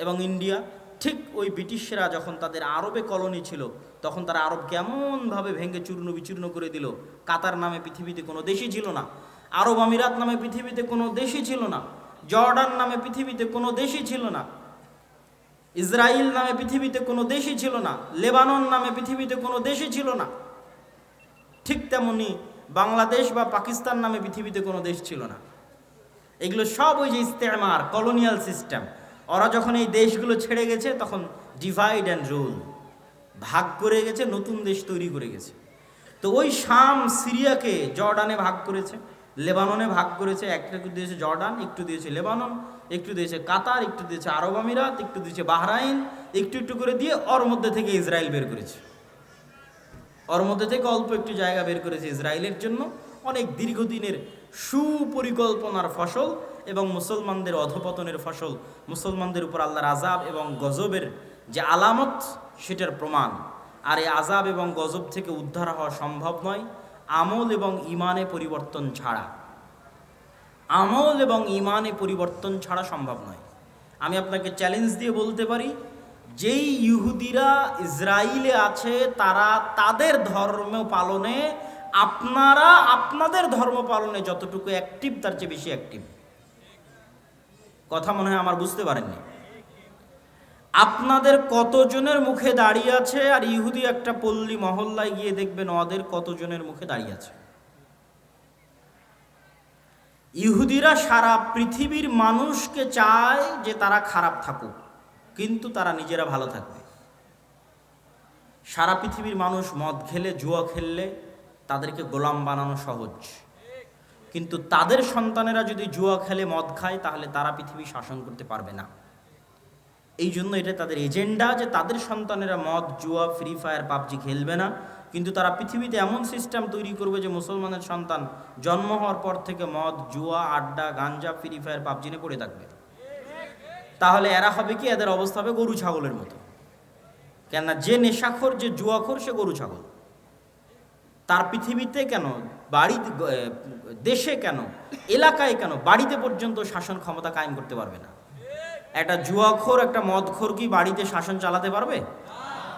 এবং ইন্ডিয়া, ঠিক ওই ব্রিটিশরা যখন তাদের আরবে কলোনি ছিল, তখন তারা আরব কেমনভাবে ভেঙে চূর্ণ বিচূর্ণ করে দিল। কাতার নামে পৃথিবীতে কোনো দেশই ছিল না, আরব আমিরাত নামে পৃথিবীতে কোনো দেশই ছিল না, জর্ডান নামে পৃথিবীতে কোনো দেশই ছিল না, ইসরায়েল নামে পৃথিবীতে কোনো দেশই ছিল না, লেবানন নামে পৃথিবীতে কোনো দেশই ছিল না। ঠিক তেমনি বাংলাদেশ বা পাকিস্তান নামে পৃথিবীতে কোনো দেশ ছিল না। এগুলো সব ওই যে ইস্তেমার, কলোনিয়াল সিস্টেম। ওরা যখন এই দেশগুলো ছেড়ে গেছে, তখন ডিভাইড অ্যান্ড রুল, ভাগ করে গেছে, নতুন দেশ তৈরি করে গেছে। তো ওই শাম, সিরিয়াকে জর্ডানে ভাগ করেছে, লেবাননে ভাগ করেছে। একটু দিয়েছে জর্ডান, একটু দিয়েছে লেবানন, একটু দিয়েছে কাতার, একটু দিয়েছে আরব আমিরাত, একটু দিয়েছে বাহরাইন, একটু একটু করে দিয়ে ওর মধ্যে থেকে ইসরায়েল বের করেছে। ওর মধ্যে থেকে অল্প একটু জায়গা বের করেছে ইসরায়েলের জন্য। অনেক দীর্ঘদিনের সুপরিকল্পনার ফসল এবং মুসলমানদের অধপতনের ফসল, মুসলমানদের উপর আল্লাহর আযাব এবং গজবের যে আলামত, সেটার প্রমাণ। আর এই আযাব এবং গজব থেকে উদ্ধার হওয়া সম্ভব নয় আমল এবং ঈমানে পরিবর্তন ছাড়া। আমল এবং ঈমানে পরিবর্তন ছাড়া সম্ভব নয়। আমি আপনাকে চ্যালেঞ্জ দিয়ে বলতে পারি, যেই ইহুদিরা ইসরায়েলে আছে তারা তাদের ধর্ম পালনে, আপনারা আপনাদের ধর্ম পালনে যতটুকু অ্যাক্টিভ তার চেয়ে বেশি অ্যাক্টিভ। কথা মনে হয় আমার বুঝতে পারেননি। আপনাদের কতজনের মুখে দাঁড়িয়ে আছে, আর ইহুদি একটা পল্লী মহল্লায় গিয়ে দেখবেন ওদের কতজনের মুখে দাঁড়িয়ে আছে। ইহুদিরা সারা পৃথিবীর মানুষকে চায় যে তারা খারাপ থাকুক, কিন্তু তারা নিজেরা ভালো থাকবে। সারা পৃথিবীর মানুষ মদ খেলে, জুয়া খেললে তাদেরকে গোলাম বানানো সহজ, কিন্তু তাদের সন্তানেরা যদি জুয়া খেলে, মদ খায়, তাহলে তারা পৃথিবী শাসন করতে পারবে না। এই জন্য এটা তাদের এজেন্ডা যে তাদের সন্তানেরা মদ, জুয়া, ফ্রি ফায়ার, পাবজি খেলবে না, কিন্তু তারা পৃথিবীতে এমন সিস্টেম তৈরি করবে যে মুসলমানের সন্তান জন্ম হওয়ার পর থেকে মদ, জুয়া, আড্ডা, গাঞ্জা, ফ্রি ফায়ার, পাবজি নিয়ে পড়ে থাকবে। তাহলে এরা হবে কি, এদের অবস্থা হবে গরু ছাগলের মতো। কেননা যে নেশাখোর, যে জুয়াখোর, সে গরু ছাগল। তার পৃথিবীতে কেন, বাড়িতে, দেশে কেন, এলাকায় কেন, বাড়িতে পর্যন্ত শাসন ক্ষমতা কায়েম করতে পারবে না। একটা জুয়াখোর, একটা মদখোর কি বাড়িতে শাসন চালাতে পারবে?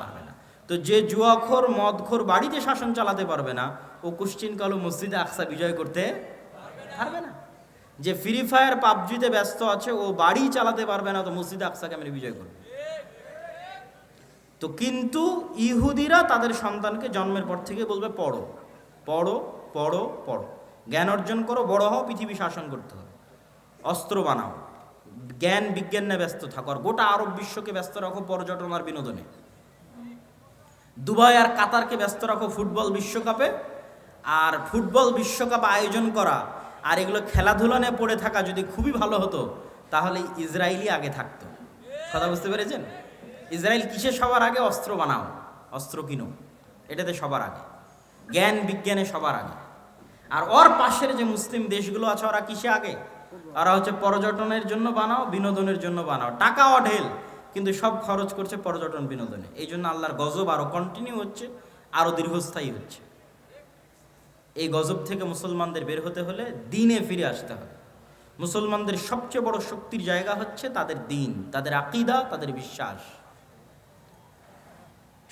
পারবে না। তো যে জুয়াখোর, মদখোর বাড়িতে শাসন চালাতে পারবে না, ও কুশ্চিনকালও মসজিদে আকসা বিজয় করতে পারবে না। যে ফ্রি ফায়ার, পাবজিতে ব্যস্ত আছে, ও বাড়ি চালাতে পারবে না, তো মসজিদে আকসা কেমন বিজয় করবে? তো কিন্তু ইহুদিরা তাদের সন্তানকে জন্মের পর থেকে বলবে পড়ো পড়ো পড়ো পড়ো, জ্ঞান অর্জন করো, বড় হও, পৃথিবী শাসন করতে হবে, অস্ত্র বানাও, জ্ঞান বিজ্ঞান নিয়ে ব্যস্ত থাকো, আর গোটা আরব বিশ্বকে ব্যস্ত রাখো পর্যটন আর বিনোদনে, দুবাই আর কাতারকে ব্যস্ত রাখো ফুটবল বিশ্বকাপে। আর ফুটবল বিশ্বকাপ আয়োজন করা আর এগুলো খেলাধুলা নিয়ে পড়ে থাকা যদি খুবই ভালো হতো, তাহলে ইসরায়েলই আগে থাকতো। কথা বুঝতে পেরেছেন? ইসরায়েল কিসে সবার আগে? অস্ত্র বানাও, অস্ত্র কিনো, এটাতে সবার আগে, জ্ঞান বিজ্ঞানে সবার আগে। আর ওর পাশের যে মুসলিম দেশগুলো আছে, ওরা কিসে আগে? ওরা হচ্ছে পর্যটনের জন্য বানাও, বিনোদনের জন্য বানাও, টাকা অঢেল, কিন্তু সব খরচ করছে পর্যটন বিনোদনে। এই জন্য আল্লাহর গজব আরো কন্টিনিউ হচ্ছে, আরো দীর্ঘস্থায়ী হচ্ছে। এই গজব থেকে মুসলমানদের বের হতে হলে দ্বীনে ফিরে আসতে হবে। মুসলমানদের সবচেয়ে বড় শক্তির জায়গা হচ্ছে তাদের দ্বীন, তাদের আকীদা, তাদের বিশ্বাস।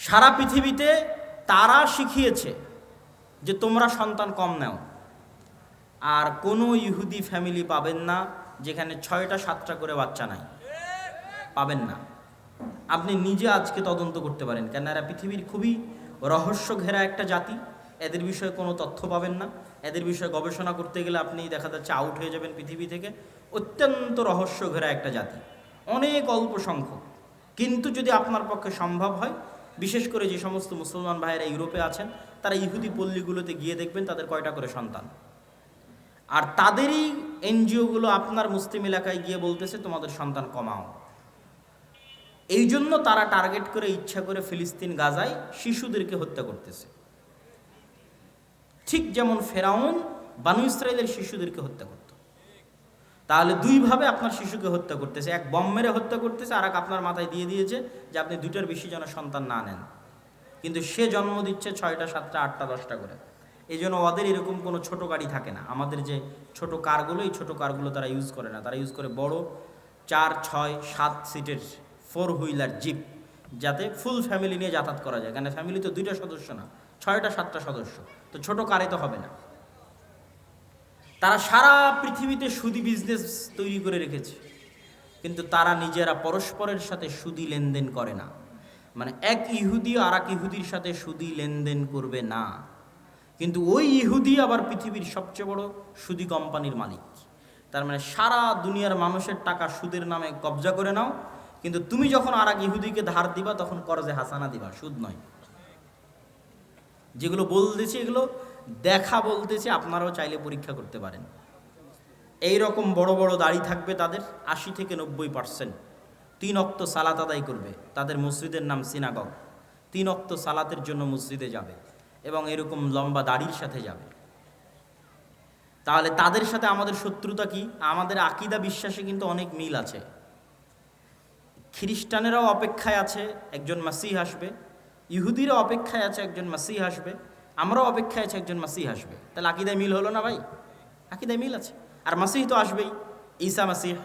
সারা পৃথিবীতে তারা শিখিয়েছে যে তোমরা সন্তান কম নাও, আর কোনো ইহুদি ফ্যামিলি পাবেন না যেখানে 6টা 7টা করে বাচ্চা নাই, পাবেন না। আপনি নিজে আজকে তদন্ত করতে পারেন, কেন এরা পৃথিবীর খুবই রহস্য ঘেরা একটা জাতি। এদের বিষয়ে কোনো তথ্য পাবেন না, এদের বিষয়ে গবেষণা করতে গেলে আপনি দেখা যাচ্ছে আউট হয়ে যাবেন পৃথিবী থেকে। অত্যন্ত রহস্য ঘেরা একটা জাতি, অনেক অল্প সংখ্যক। কিন্তু যদি আপনার পক্ষে সম্ভব হয়, বিশেষ করে যে সমস্ত মুসলমান ভাইয়েরা ইউরোপে আছেন, তারা ইহুদি পল্লীগুলোতে গিয়ে দেখবেন তাদের কয়টা করে সন্তান। আর তাদেরই এনজিওগুলো আপনার মুসলিম এলাকায় গিয়ে বলতেছে তোমাদের সন্তান কমাও। এই জন্য তারা টার্গেট করে, ইচ্ছা করে ফিলিস্তিন, গাজায় শিশুদেরকে হত্যা করতেছে। ঠিক যেমন ফেরাউন বানু ইসরায়েলের শিশুদেরকে হত্যা করত। তাহলে দুইভাবে আপনার শিশুকে হত্যা করতেছে, এক বম মেরে হত্যা করতেছে, আর এক আপনার মাথায় দিয়ে দিয়েছে যে আপনি 2টার বেশি যেন সন্তান না নেন। কিন্তু সে জন্ম দিচ্ছে 6টা 7টা 8টা 10টা করে। এই জন্য ওদের এরকম কোনো ছোট গাড়ি থাকে না। আমাদের যে ছোট কারগুলো, এই ছোট কারগুলো তারা ইউজ করে না, তারা ইউজ করে বড় 4, 6, 7 সিটের 4 হুইলার জিপ, যাতে ফুল ফ্যামিলি নিয়ে যাতায়াত করা যায়। কারণ ফ্যামিলি তো 2টা সদস্য না, 6টা 7টা সদস্য, তো ছোট কারে তো হবে না। তারা সারা পৃথিবীতে সুদি বিজনেস তৈরি করে রেখেছে, কিন্তু তারা নিজেরা পরস্পরের সাথে সুদি লেনদেন করে না। মানে এক ইহুদি আর এক ইহুদির সাথে সুদি লেনদেন করবে না, কিন্তু ওই ইহুদি আবার পৃথিবীর সবচেয়ে বড় সুদি কোম্পানির মালিক। তার মানে সারা দুনিয়ার মানুষের টাকা সুদের নামে কবজা করে নাও, কিন্তু তুমি যখন আর এক ইহুদিকে ধার দিবা তখন করজে হাসানা দিবা, সুদ নয়। যেগুলো বলতেছি এগুলো দেখা বলতেছি, আপনারাও চাইলে পরীক্ষা করতে পারেন। এই রকম বড় বড় দাড়ি থাকবে তাদের, 80 থেকে 90%। 3 ওয়াক্ত সালাত আদায় করবে, তাদের মসজিদের নাম সিনাগগ। 3 ওয়াক্ত সালাতের জন্য মসজিদে যাবে এবং এরকম লম্বা দাড়ির সাথে যাবে। তাহলে তাদের সাথে আমাদের শত্রুতা কি? আমাদের আকীদা বিশ্বাসে কিন্তু অনেক মিল আছে, খ্রিস্টানেরাও অপেক্ষায় আছে একজন মাসিহ আসবে, ইহুদিরাও অপেক্ষায় আছে একজন মাসিহ আসবে, আমরাও অপেক্ষায় আছে একজন মাসিহ আসবে। তাহলে আকীদায় মিল হলো না ভাই? আকীদায় মিল আছে। আর মাসিহ তো আসবেই, ঈসা মাসিহ।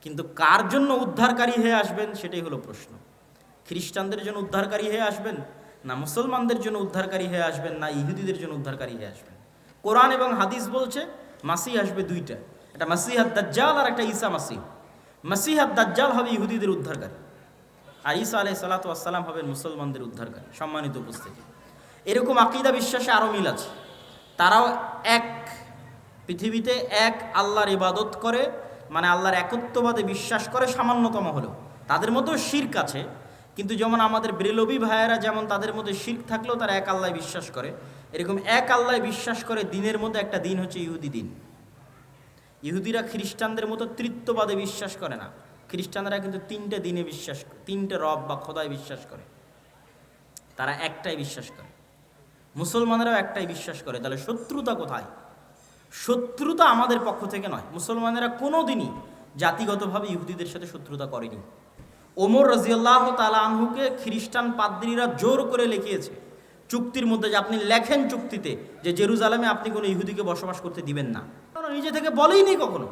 কিন্তু কার জন্য উদ্ধারকারী হয়ে আসবেন সেটাই হলো প্রশ্ন। খ্রিস্টানদের জন্য উদ্ধারকারী হয়ে আসবেন, না মুসলমানদের জন্য উদ্ধারকারী হয়ে আসবেন, না ইহুদিদের জন্য উদ্ধারকারী হয়ে আসবেন? কোরআন এবং হাদিস বলছে মাসিহ আসবে দুইটা, একটা মাসিহ আদ-দাজ্জাল আর একটা ঈসা মাসিহ। মাসিহ আদ-দাজ্জাল হবে ইহুদিদের উদ্ধারকারী, আর ঈসা আলাইহিস সালাতু ওয়াস সালাম হবেন মুসলমানদের উদ্ধারকারী। সম্মানিত উপস্থিতি, এরকম আকীদা বিশ্বাসে আরও মিল আছে। তারাও এক, পৃথিবীতে এক আল্লাহর ইবাদত করে, মানে আল্লাহর একত্ববাদে বিশ্বাস করে সামান্যতম হলেও। তাদের মধ্যেও শিরক আছে, কিন্তু যেমন আমাদের বেরেলভী ভাইয়েরা যেমন তাদের মধ্যে শিরক থাকলেও তারা এক আল্লাহ বিশ্বাস করে, এরকম এক আল্লাহ বিশ্বাস করে। দিনের মধ্যে একটা দিন হচ্ছে ইহুদি দিন। ইহুদিরা খ্রিস্টানদের মতো তৃত্ববাদে বিশ্বাস করে না। খ্রিস্টানরা কিন্তু তিনটে দিনে বিশ্বাস করে, তিনটে রব বা খোদায় বিশ্বাস করে, তারা একটাই বিশ্বাস করে। মুসলমানেরাও একটাই বিশ্বাস করে। তাহলে শত্রুতা কোথায়? শত্রুতা আমাদের পক্ষ থেকে নয়। মুসলমানেরা কোনো দিনই জাতিগতভাবে ইহুদিদের সাথে শত্রুতা করেনি। ওমর রাদিয়াল্লাহু তাআলা আনহুকে খ্রিস্টান পাদ্রীরা জোর করে লিখিয়েছে চুক্তির মধ্যে, যে আপনি লেখেন চুক্তিতে যে জেরুজালেমে আপনি কোনো ইহুদিকে বসবাস করতে দিবেন না। নিজে থেকে বলেইনি কখনো।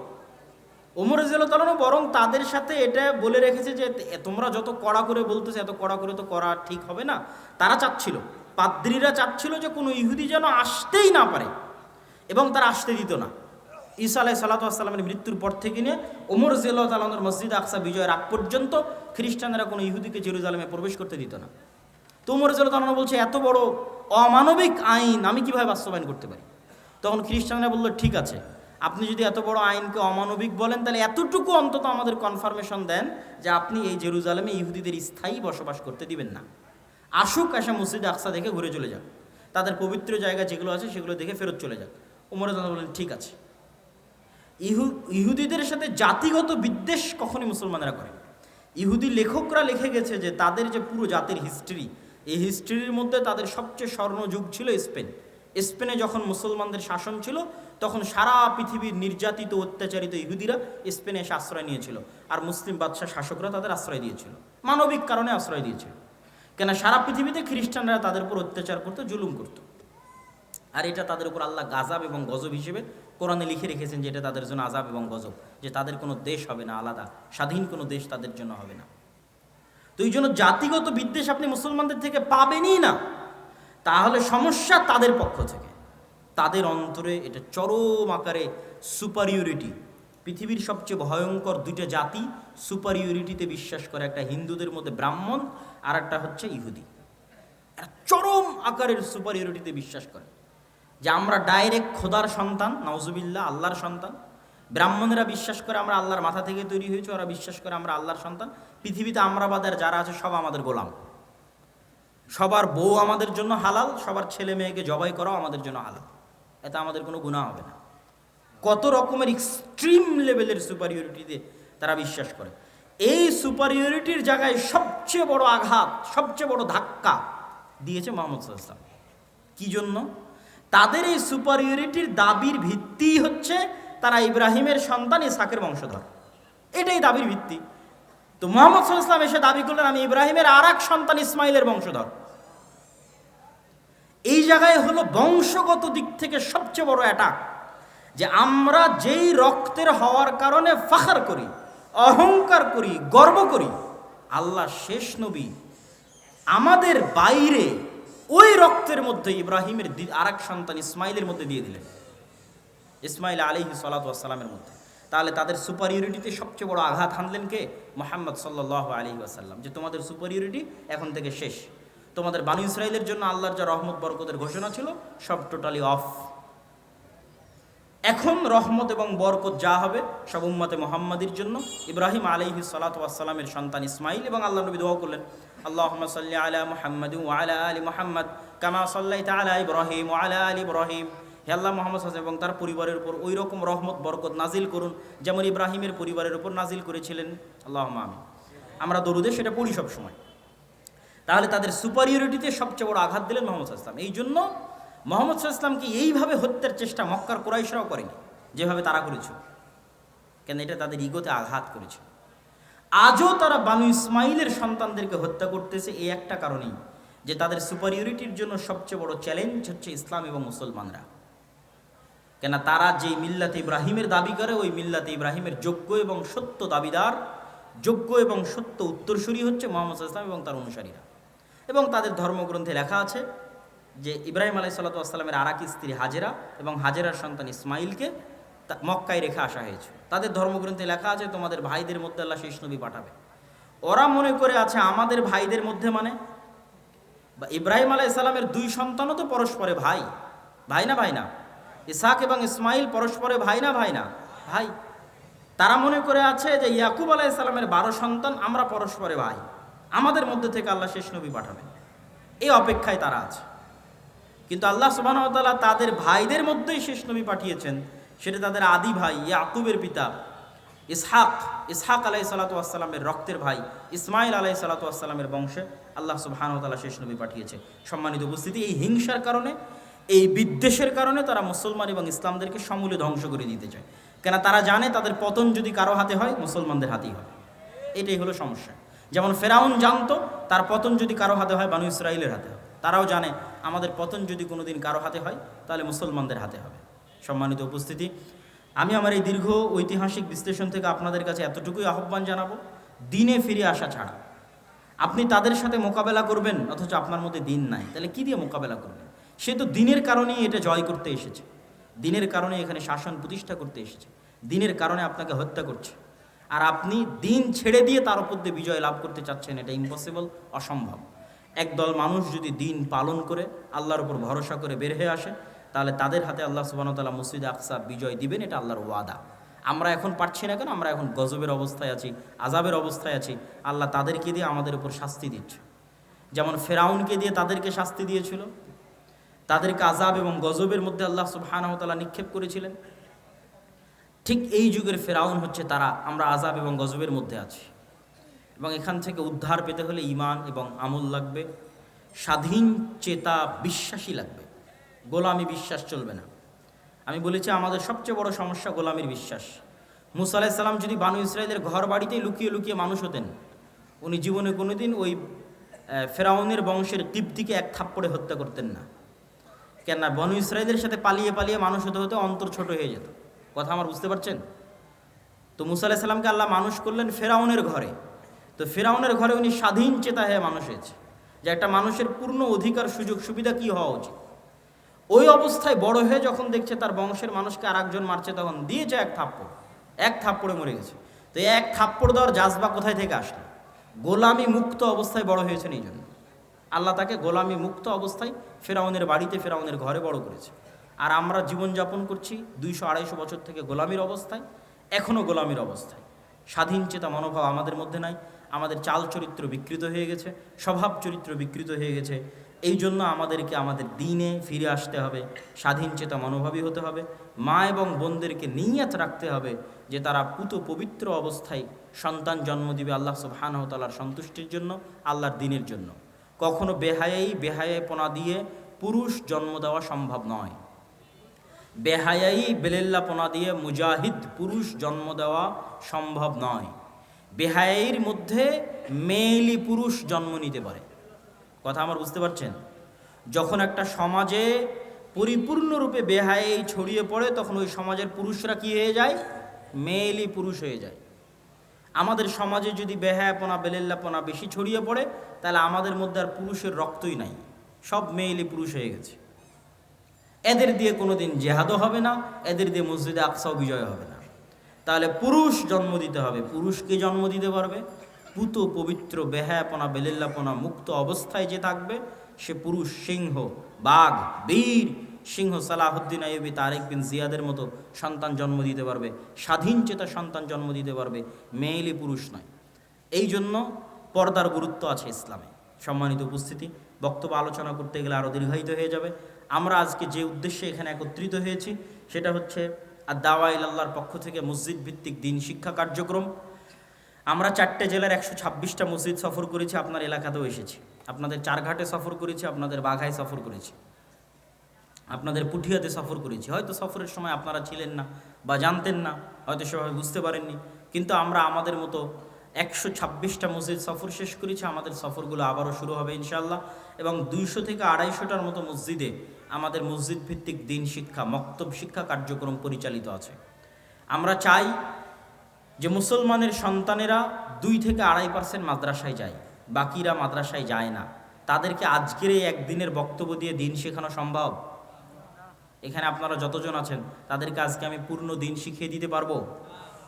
ওমর রাদিয়াল্লাহু তাআলা বরং তাদের সাথে এটা বলে রেখেছে যে তোমরা যত কড়া করে বলতেছে, এত কড়া করে তো করা ঠিক হবে না। তারা চাচ্ছিল, পাদ্রীরা চাচ্ছিল যে কোনো ইহুদি যেন আসতেই না পারে, এবং তারা আসতে দিত না। ঈসা আলাইহিস সালাতু ওয়াস সালামের মৃত্যুর পর থেকে নিয়ে ওমর রাদিয়াল্লাহু তাআলা আনহুর মসজিদ আকসা বিজয়ের আগ পর্যন্ত খ্রিস্টানরা কোনো ইহুদিকে জেরুজালেমে প্রবেশ করতে দিত না। তো ওমর রাদিয়াল্লাহু তাআলা বলছে, এত বড় অমানবিক আইন আমি কিভাবে বাস্তবায়ন করতে পারি? তখন খ্রিস্টানরা বলল, ঠিক আছে, আপনি যদি এত বড় আইনকে অমানবিক বলেন, তাহলে এতটুকু অন্তত আমাদের কনফার্মেশন দেন যে আপনি এই জেরুজালেমে ইহুদিদের স্থায়ী বসবাস করতে দিবেন না। আসুক, এসে মসজিদ আকসা দেখে ঘুরে চলে যাক, তাদের পবিত্র জায়গা যেগুলো আছে সেগুলো দেখে ফেরত চলে যাক। ওমর রাদিয়াল্লাহু বললেন, ঠিক আছে। ইহুদিদের সাথে জাতিগত বিদ্বেষ কখনই মুসলমানেরা করে। ইহুদি লেখকরা লিখে গেছে যে তাদের যে পুরো জাতির হিস্ট্রি, এই হিস্ট্রির মধ্যে তাদের সবচেয়ে স্বর্ণযুগ ছিল স্পেন। স্পেনে যখন মুসলমানদের শাসন ছিল, তখন সারা পৃথিবীর নির্যাতিত অত্যাচারিত ইহুদিরা স্পেনে এসে আশ্রয় নিয়েছিল, আর মুসলিম বাদশাহ শাসকরা তাদের আশ্রয় দিয়েছিল, মানবিক কারণে আশ্রয় দিয়েছিল। কেন? সারা পৃথিবীতে খ্রিস্টানরা তাদের উপর অত্যাচার করতো, জুলুম করতো, আর এটা তাদের উপর আল্লাহ গাজাব এবং গজব হিসেবে কোরআনে লিখে রেখেছেন যে এটা তাদের জন্য আজাব এবং গজব, যে তাদের কোনো দেশ হবে না, আলাদা স্বাধীন কোনো দেশ তাদের জন্য হবে না। তো এই জন্য জাতিগত বিদ্বেষ আপনি মুসলমানদের থেকে পাবেনই না। তাহলে সমস্যা তাদের পক্ষ থেকে, তাদের অন্তরে এটা চরম আকারে সুপারিয়রিটি। পৃথিবীর সবচেয়ে ভয়ঙ্কর দুইটা জাতি সুপারিয়রিটিতে বিশ্বাস করে, একটা হিন্দুদের মধ্যে ব্রাহ্মণ, আর একটা হচ্ছে ইহুদি। চরম আকারের সুপারিয়রিটিতে বিশ্বাস করে যে আমরা ডাইরেক্ট খোদার সন্তান, নাউজুবিল্লাহ, আল্লাহর সন্তান। ব্রাহ্মণেরা বিশ্বাস করে আমরা আল্লাহর মাথা থেকে তৈরি হয়েছে, ওরা বিশ্বাস করে আমরা আল্লাহর সন্তান। পৃথিবীতে আমরা বাদের যারা আছে সব আমাদের গোলাম, সবার বউ আমাদের জন্য হালাল, সবার ছেলে মেয়েকে জবাই করাও আমাদের জন্য হালাল, এতে আমাদের কোনো গুনাহ হবে না। কত রকমের এক্সট্রিম লেভেলের সুপারিয়রিটিতে তারা বিশ্বাস করে। এই সুপারিয়রিটির জায়গায় সবচেয়ে বড় আঘাত, সবচেয়ে বড় ধাক্কা দিয়েছে মুহাম্মদ সাল্লাল্লাহু আলাইহি ওয়াসাল্লাম। কি জন্য? তাদের এই সুপারিয়রিটির দাবির ভিত্তি হচ্ছে তারা ইব্রাহিমের সন্তান, ইসহাকের বংশধর। এটাই দাবির ভিত্তি। তো মুহাম্মদ সাল্লাল্লাহু আলাইহি ওয়াসাল্লাম এসে দাবি করলেন আমি ইব্রাহিমের আর এক সন্তান ইসমাইলের বংশধর। এই জায়গায় হলো বংশগত দিক থেকে সবচেয়ে বড় অ্যাটাক, যে আমরা যেই রক্তের হওয়ার কারণে ফাখর করি, অহংকার করি, গর্ব করি, আল্লাহ শেষ নবী আমাদের বাইরে ওই রক্তের মধ্যে ইব্রাহিমের আর এক সন্তান ইসমাইলের মধ্যে দিয়ে দিলেন, ইসমাইল আলাইহিস সালাতু ওয়াস সালামের মধ্যে। তাহলে তাদের সুপারিয়রিটিতে সবচেয়ে বড় আঘাত হানলেন কে? মুহাম্মদ সাল্লাল্লাহু আলাইহি ওয়াসাল্লাম। যে তোমাদের সুপারিয়রিটি এখন থেকে শেষ, তোমাদের বানি ইসরাইলের জন্য আল্লাহর যা রহমত বরকতের ঘোষণা ছিল সব টোটালি অফ। এখন রহমত এবং বরকত যা হবে সব উম্মতে মুহাম্মাদির জন্য। ইব্রাহিম আলাইহিস সালাতু ওয়াস সালামের সন্তান ইসমাইল, এবং আল্লাহ নবী দোয়া করলেন আল্লাহুম্মা সাল্লি আলা মুহাম্মাদ ওয়া আলা আলি মুহাম্মাদ কামা সাল্লাইতা আলা ইব্রাহিম ওয়া আলা আলি ইব্রাহিম। হে আল্লাহ, মুহাম্মদ সাল্লাল্লাহু আলাইহি ওয়াসাল্লাম এবং তার পরিবারের উপর ওই রকম রহমত বরকত নাজিল করুন যেমন ইব্রাহিমের পরিবারের উপর নাজিল করেছিলেন। আল্লাহুম্মা আমিন। আমরা দরুদে সেটা পড়ি সব সময়। তাহলে তাদের সুপারিয়রিটিতে সবচেয়ে বড় আঘাত দিলেন মুহাম্মদ সাল্লাল্লাহু আলাইহি ওয়াসাল্লাম। এই জন্য মুহাম্মদ সাল্লাল্লাহু আলাইহি ওয়াসাল্লামকে এইভাবে হত্যার চেষ্টা মক্কার কুরাইশরাও করেনি যেভাবে তারা করেছিল, কেন এটা তাদের ইগোতে আঘাত করেছে। আজও তারা বানু ইসমাইলের সন্তানদেরকে হত্যা করতেছে এই একটা কারণেই, যে তাদের সুপারিয়রিটির জন্য সবচেয়ে বড় চ্যালেঞ্জ হচ্ছে ইসলাম এবং মুসলমানরা। কেন তারা যেই মিল্লাতে ইব্রাহিমের দাবি করে, ওই মিল্লাতে ইব্রাহিমের যোগ্য এবং সত্য দাবিদার, যোগ্য এবং সত্য উত্তরসূরি হচ্ছে মুহাম্মদ সাল্লাল্লাহু আলাইহি ওয়াসাল্লাম এবং তার অনুসারীরা। এবং তাদের ধর্মগ্রন্থে লেখা আছে যে ইব্রাহিম আলাইহিসসালাতু ওয়াসসালামের আরেক স্ত্রী হাজেরা এবং হাজেরার সন্তান ইসমাইলকে মক্কায় রেখে আসা হয়েছে। তাদের ধর্মগ্রন্থে লেখা আছে তোমাদের ভাইদের মধ্যে আল্লাহ শেষ নবী পাঠাবে। ওরা মনে করে আছে আমাদের ভাইদের মধ্যে মানে বা ইব্রাহিম আলাইহিস সালামের দুই সন্তানও তো পরস্পরে ভাই, ভাই না ভাই না? ইসহাক এবং ইসমাইল পরস্পরে ভাই না ভাই না? ভাই। তারা মনে করে আছে যে ইয়াকুব আলাইহিস সালামের 12 সন্তান, আমরা পরস্পরে ভাই, আমাদের মধ্যে থেকে আল্লাহ শেষ নবী পাঠাবেন, এই অপেক্ষায় তারা আছে। কিন্তু আল্লাহ সুবহানাহু ওয়া তাআলা তাদের ভাইদের মধ্যেই শেষ নবী পাঠিয়েছেন, সেটা তাদের আদি ভাই ইয়াকুবের পিতা ইসহাক আলাইহিসসালাতু ওয়াসসালামের রক্তের ভাই ইসমাইল আলাইহিসসালাতু ওয়াসসালামের বংশে আল্লাহ সুবহানাহু ওয়া তাআলা শেষ নবী পাঠিয়েছে। সম্মানিত উপস্থিতি, এই হিংসার কারণে, এই বিদ্বেষের কারণে তারা মুসলমান এবং ইসলামদেরকে সমূলে ধ্বংস করে দিতে চায়। কেন তারা জানে তাদের পতন যদি কারো হাতে হয়, মুসলমানদের হাতেই হবে। এটাই হলো সমস্যা। যেমন ফেরাউন জানতো তার পতন যদি কারো হাতে হয়, বানু ইসরাইলের হাতে হবে। তারাও জানে আমাদের পতন যদি কোনোদিন কারো হাতে হয়, তাহলে মুসলমানদের হাতে হবে। সম্মানিত উপস্থিতি, আমি আমার এই দীর্ঘ ঐতিহাসিক বিশ্লেষণ থেকে আপনাদের কাছে এতটুকুই আহ্বান জানাবো, দিনে ফিরে আসা ছাড়া। আপনি তাদের সাথে মোকাবেলা করবেন অথচ আপনার মধ্যে দিন নাই, তাহলে কি দিয়ে মোকাবেলা করবেন? সে তো দিনের কারণেই এটা জয় করতে এসেছে, দিনের কারণে এখানে শাসন প্রতিষ্ঠা করতে এসেছে, দিনের কারণে আপনাকে হত্যা করছে। আর আপনি দিন ছেড়ে দিয়ে তার উপর দিয়ে বিজয় লাভ করতে চাচ্ছেন, এটা ইম্পসিবল, অসম্ভব। একদল মানুষ যদি দিন পালন করে আল্লাহর উপর ভরসা করে বের হয়ে আসে, তাহলে তাদের হাতে আল্লাহ সুবহানাহু ওয়া তাআলা মসজিদে আকসা বিজয় দিবেন, এটা আল্লাহর ওয়াদা। আমরা এখন পারছি না কেন? আমরা এখন গজবের অবস্থায় আছি, আযাবের অবস্থায় আছি। আল্লাহ তাদেরকে দিয়ে আমাদের উপর শাস্তি দিচ্ছে। যেমন ফেরাউনকে দিয়ে তাদেরকে শাস্তি দিয়েছিল, তাদেরকে আযাব এবং গজবের মধ্যে আল্লাহ সুবহানাহু ওয়া তাআলা নিক্ষেপ করেছিলেন। ঠিক এই যুগের ফেরাউন হচ্ছে তারা। আমরা আযাব এবং গজবের মধ্যে আছি, এবং এখান থেকে উদ্ধার পেতে হলে ঈমান এবং আমল লাগবে, স্বাধীন চেতা বিশ্বাসী লাগবে। গোলামি বিশ্বাস চলবে না। আমি বলেছি আমাদের সবচেয়ে বড় সমস্যা গোলামির বিশ্বাস। মুসা আলাইহিস সালাম যদি বানু ইসরাইলের ঘর বাড়িতেই লুকিয়ে লুকিয়ে মানুষ হতেন, উনি জীবনে কোনোদিন ওই ফেরাউনের বংশের কিবতীকে এক থাপ্পড়ে হত্যা করতেন না। কেননা বানু ইসরাইলের সাথে পালিয়ে পালিয়ে মানুষ হতে হতে অন্তর ছোট হয়ে যেত। কথা আমার বুঝতে পারছেন? তো মুসা আলাইহিস সালামকে আল্লাহ মানুষ করলেন ফেরাউনের ঘরে। তো ফেরাউনের ঘরে উনি স্বাধীন চেতা হয়ে মানুষ হয়েছে, যে একটা মানুষের পূর্ণ অধিকার সুযোগ সুবিধা কি হওয়া উচিত। ওই অবস্থায় বড় হয়ে যখন দেখছে তার বংশের মানুষকে আর একজন মারছে, তখন দিয়েছে এক থাপ্পড়ে মরে গেছে। তো এক থাপ্পড় দেওয়ার জাজবা কোথায় থেকে আসলো? গোলামি মুক্ত অবস্থায় বড় হয়েছেন, এই জন্য আল্লাহ তাকে গোলামি মুক্ত অবস্থায় ফেরাউনের বাড়িতে, ফেরাউনের ঘরে বড় করেছে। আর আমরা জীবনযাপন করছি 200-250 বছর থেকে গোলামির অবস্থায়, এখনও গোলামির অবস্থায়। স্বাধীন চেতা মনোভাব আমাদের মধ্যে নাই। আমাদের চাল চরিত্র বিকৃত হয়ে গেছে, স্বভাব চরিত্র বিকৃত হয়ে গেছে। এই জন্য আমাদেরকে আমাদের দিনে ফিরে আসতে হবে, স্বাধীন চেতা মনোভাবী হতে হবে। মা এবং বোনদেরকে নিয়ত রাখতে হবে যে তারা পুত পবিত্র অবস্থায় সন্তান জন্ম দিবে আল্লাহ সুবহানাহু ওয়া তাআলার সন্তুষ্টির জন্য, আল্লাহর দ্বীনের জন্য। কখনো বেহায়াইপনা দিয়ে পুরুষ জন্ম দেওয়া সম্ভব নয়। বেহায়াই বেলেল্লাপনা দিয়ে মুজাহিদ পুরুষ জন্ম দেওয়া সম্ভব নয়। বেহায়াইর মধ্যে মেয়েলি পুরুষ জন্ম নিতে পারে। কথা আমার বুঝতে পারছেন? যখন একটা সমাজে পরিপূর্ণরূপে বেহায়াই ছড়িয়ে পড়ে, তখন ওই সমাজের পুরুষরা কি হয়ে যায়? মেয়েলি পুরুষ হয়ে যায়। আমাদের সমাজে যদি বেহায়াপনা বেলেল্লাপনা বেশি ছড়িয়ে পড়ে, তাহলে আমাদের মধ্যে আর পুরুষের রক্তই নাই, সব মেয়েলি পুরুষ হয়ে গেছে। এদের দিয়ে কোনোদিন জেহাদও হবে না, এদের দিয়ে মসজিদে আকসাও বিজয় হবে না। তাহলে পুরুষ জন্ম দিতে হবে। পুরুষকে জন্ম দিতে পারবে পুত পবিত্র বেহায়াপনা বেলেল্লাপনা মুক্ত অবস্থায় যে থাকবে, সে পুরুষ সিংহ, বাঘ, বীর সিংহ সালাহুদ্দিন আইয়ুবী, তারেক বিন জিয়াদের মতো সন্তান জন্ম দিতে পারবে, স্বাধীন চেতা সন্তান জন্ম দিতে পারবে, মেয়েলি পুরুষ নয়। এই জন্য পর্দার গুরুত্ব আছে ইসলামে। সম্মানিত উপস্থিতি, বক্তব্য আলোচনা করতে গেলে আরও দীর্ঘায়িত হয়ে যাবে। আমরা আজকে যে উদ্দেশ্যে এখানে একত্রিত হয়েছি, সেটা হচ্ছে দাওয়া ইলাল্লাহর পক্ষ থেকে মসজিদ ভিত্তিক দিন শিক্ষা কার্যক্রম। আমরা 4টে জেলার 126টা মসজিদ সফর করেছি, আপনার এলাকাতেও এসেছি। আপনাদের চারঘাটে সফর করেছি, আপনাদের বাঘায় সফর করেছি, আপনাদের পুঠিয়াতে সফর করেছি। হয়তো সফরের সময় আপনারা ছিলেন না বা জানতেন না, হয়তো সবাই বুঝতে পারেননি, কিন্তু আমরা আমাদের মতো 126টা মসজিদ সফর শেষ করেছি। আমাদের সফরগুলো আবারও শুরু হবে ইনশাআল্লাহ। এবং 200 থেকে 250টার মতো মসজিদে আমাদের মসজিদ ভিত্তিক দিন শিক্ষা, মক্তব শিক্ষা কার্যক্রম পরিচালিত আছে। আমরা চাই যে মুসলমানের সন্তানেরা 2 থেকে 2.5% মাদ্রাসায় যায়, বাকিরা মাদ্রাসায় যায় না। তাদেরকে আজকের এই একদিনের বক্তব্য দিয়ে দিন শেখানো সম্ভব? এখানে আপনারা যতজন আছেন তাদেরকে আজকে আমি পূর্ণ দিন শিখিয়ে দিতে পারবো?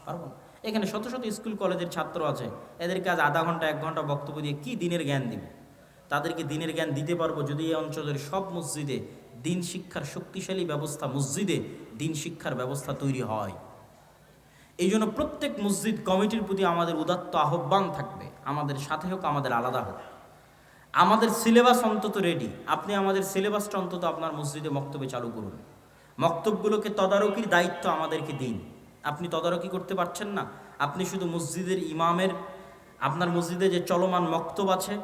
পারবো না। এখানে শত শত স্কুল কলেজের ছাত্র আছে, এদেরকে আজ আধা ঘন্টা 1 ঘন্টা বক্তব্য দিয়ে কি দিনের জ্ঞান দিব? তাদেরকে দিনের জ্ঞান দিতে পারবো যদি এই অঞ্চলের সব মসজিদে দিন শিক্ষার শক্তিশালী ব্যবস্থা, মসজিদে দিন শিক্ষার ব্যবস্থা তৈরি হয়। এই জন্য প্রত্যেক মসজিদ কমিটির প্রতি আমাদের উদাত্ত আহ্বান থাকবে, আমাদের সাথে হোক, আমাদের আলাদা হোক, আমাদের সিলেবাস অন্তত রেডি। আপনি আমাদের সিলেবাসটা অন্তত আপনার মসজিদে মক্তবে চালু করুন। মক্তবগুলোকে তদারকির দায়িত্ব আমাদেরকে দিন। আপনি তদারকি করতে পারছেন না, আপনি শুধু মসজিদের ইমামের, আপনার মসজিদে যে চলমান মক্তব আছে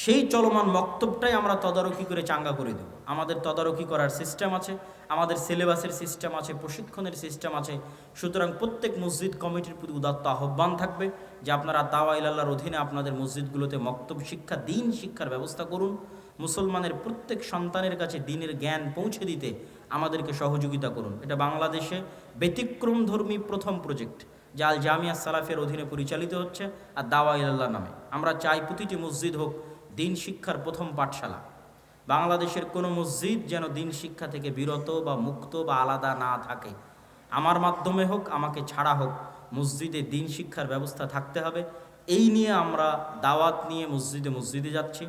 সেই চলমান মক্তবটাই আমরা তদারকি করে চাঙ্গা করে দেব। আমাদের তদারকি করার সিস্টেম আছে, আমাদের সিলেবাসের সিস্টেম আছে, প্রশিক্ষণের সিস্টেম আছে। সুতরাং প্রত্যেক মসজিদ কমিটির প্রতি উদাত্ত আহ্বান থাকবে যে আপনারা দাওয়া ইলাল্লাহর অধীনে আপনাদের মসজিদগুলোতে মক্তব শিক্ষা, দিন শিক্ষার ব্যবস্থা করুন। মুসলমানের প্রত্যেক সন্তানের কাছে দিনের জ্ঞান পৌঁছে দিতে আমাদেরকে সহযোগিতা করুন। এটা বাংলাদেশে ব্যতিক্রমধর্মী প্রথম প্রজেক্ট যা আল জামিয়া সালাফের অধীনে পরিচালিত হচ্ছে, আর দাওয়া ইলাল্লাহ নামে। আমরা চাই প্রতিটি মসজিদ হোক দিন শিক্ষার প্রথম পাঠশালা। বাংলাদেশের কোনো মসজিদ যেন দিন শিক্ষা থেকে বিরত বা মুক্ত বা আলাদা না থাকে। আমার মাধ্যমে হোক, আমাকে ছাড়া হোক, মসজিদে দিন শিক্ষার ব্যবস্থা থাকতে হবে। এই নিয়ে আমরা দাওয়াত নিয়ে মসজিদে মসজিদে যাচ্ছি,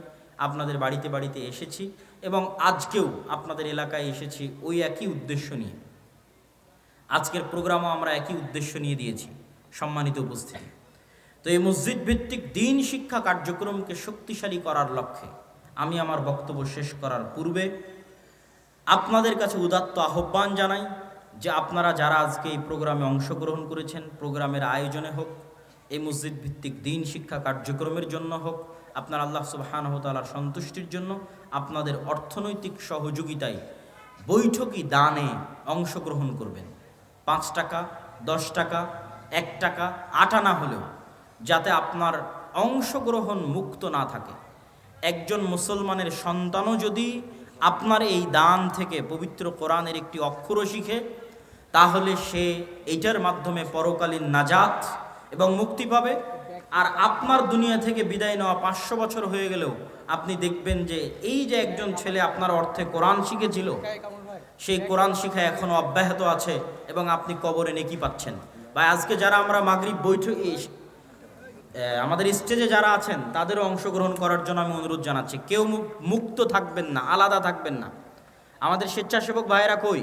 আপনাদের বাড়িতে বাড়িতে এসেছি এবং আজকেও আপনাদের এলাকায় এসেছি ওই একই উদ্দেশ্য নিয়ে। আজকের প্রোগ্রামও আমরা একই উদ্দেশ্য নিয়ে দিয়েছি, সম্মানিত উপস্থিতি। তো এই মসজিদ ভিত্তিক দিন শিক্ষা কার্যক্রমকে শক্তিশালী করার লক্ষ্যে আমি আমার বক্তব্য শেষ করার পূর্বে আপনাদের কাছে উদাত্ত আহ্বান জানাই যে আপনারা যারা আজকে এই প্রোগ্রামে অংশগ্রহণ করেছেন, প্রোগ্রামের আয়োজনে হোক, এই মসজিদ ভিত্তিক দিন শিক্ষা কার্যক্রমের জন্য হোক, আপনার আল্লাহ সুবহানাহু ওয়া তাআলার সন্তুষ্টির জন্য আপনাদের অর্থনৈতিক সহযোগিতায় বৈঠকি দানে অংশগ্রহণ করবেন। 5 টাকা, 10 টাকা, 1 টাকা, 8 আনা হলেও যাতে আপনার অংশগ্রহণ মুক্ত না থাকে। একজন মুসলমানের সন্তানও যদি আপনার এই দান থেকে পবিত্র কোরআনের একটি অক্ষরও শিখে, তাহলে সে এইটার মাধ্যমে পরকালীন নাজাত এবং মুক্তি পাবে। আর আপনার দুনিয়া থেকে বিদায় নেওয়া 500 বছর হয়ে গেলেও আপনি দেখবেন যে এই যে একজন ছেলে আপনার অর্থে কোরআন শিখেছিল, সেই কোরআন শিখা এখনো অব্যাহত আছে এবং আপনি কবরে নেকি পাচ্ছেন। বা আজকে যারা আমরা মাগরিব বৈঠক, আমাদের স্টেজে যারা আছেন তাদেরও অংশগ্রহণ করার জন্য আমি অনুরোধ জানাচ্ছি। কেউ মুক্ত থাকবেন না, আলাদা থাকবেন না। আমাদের স্বেচ্ছাসেবক ভাইয়েরা কই?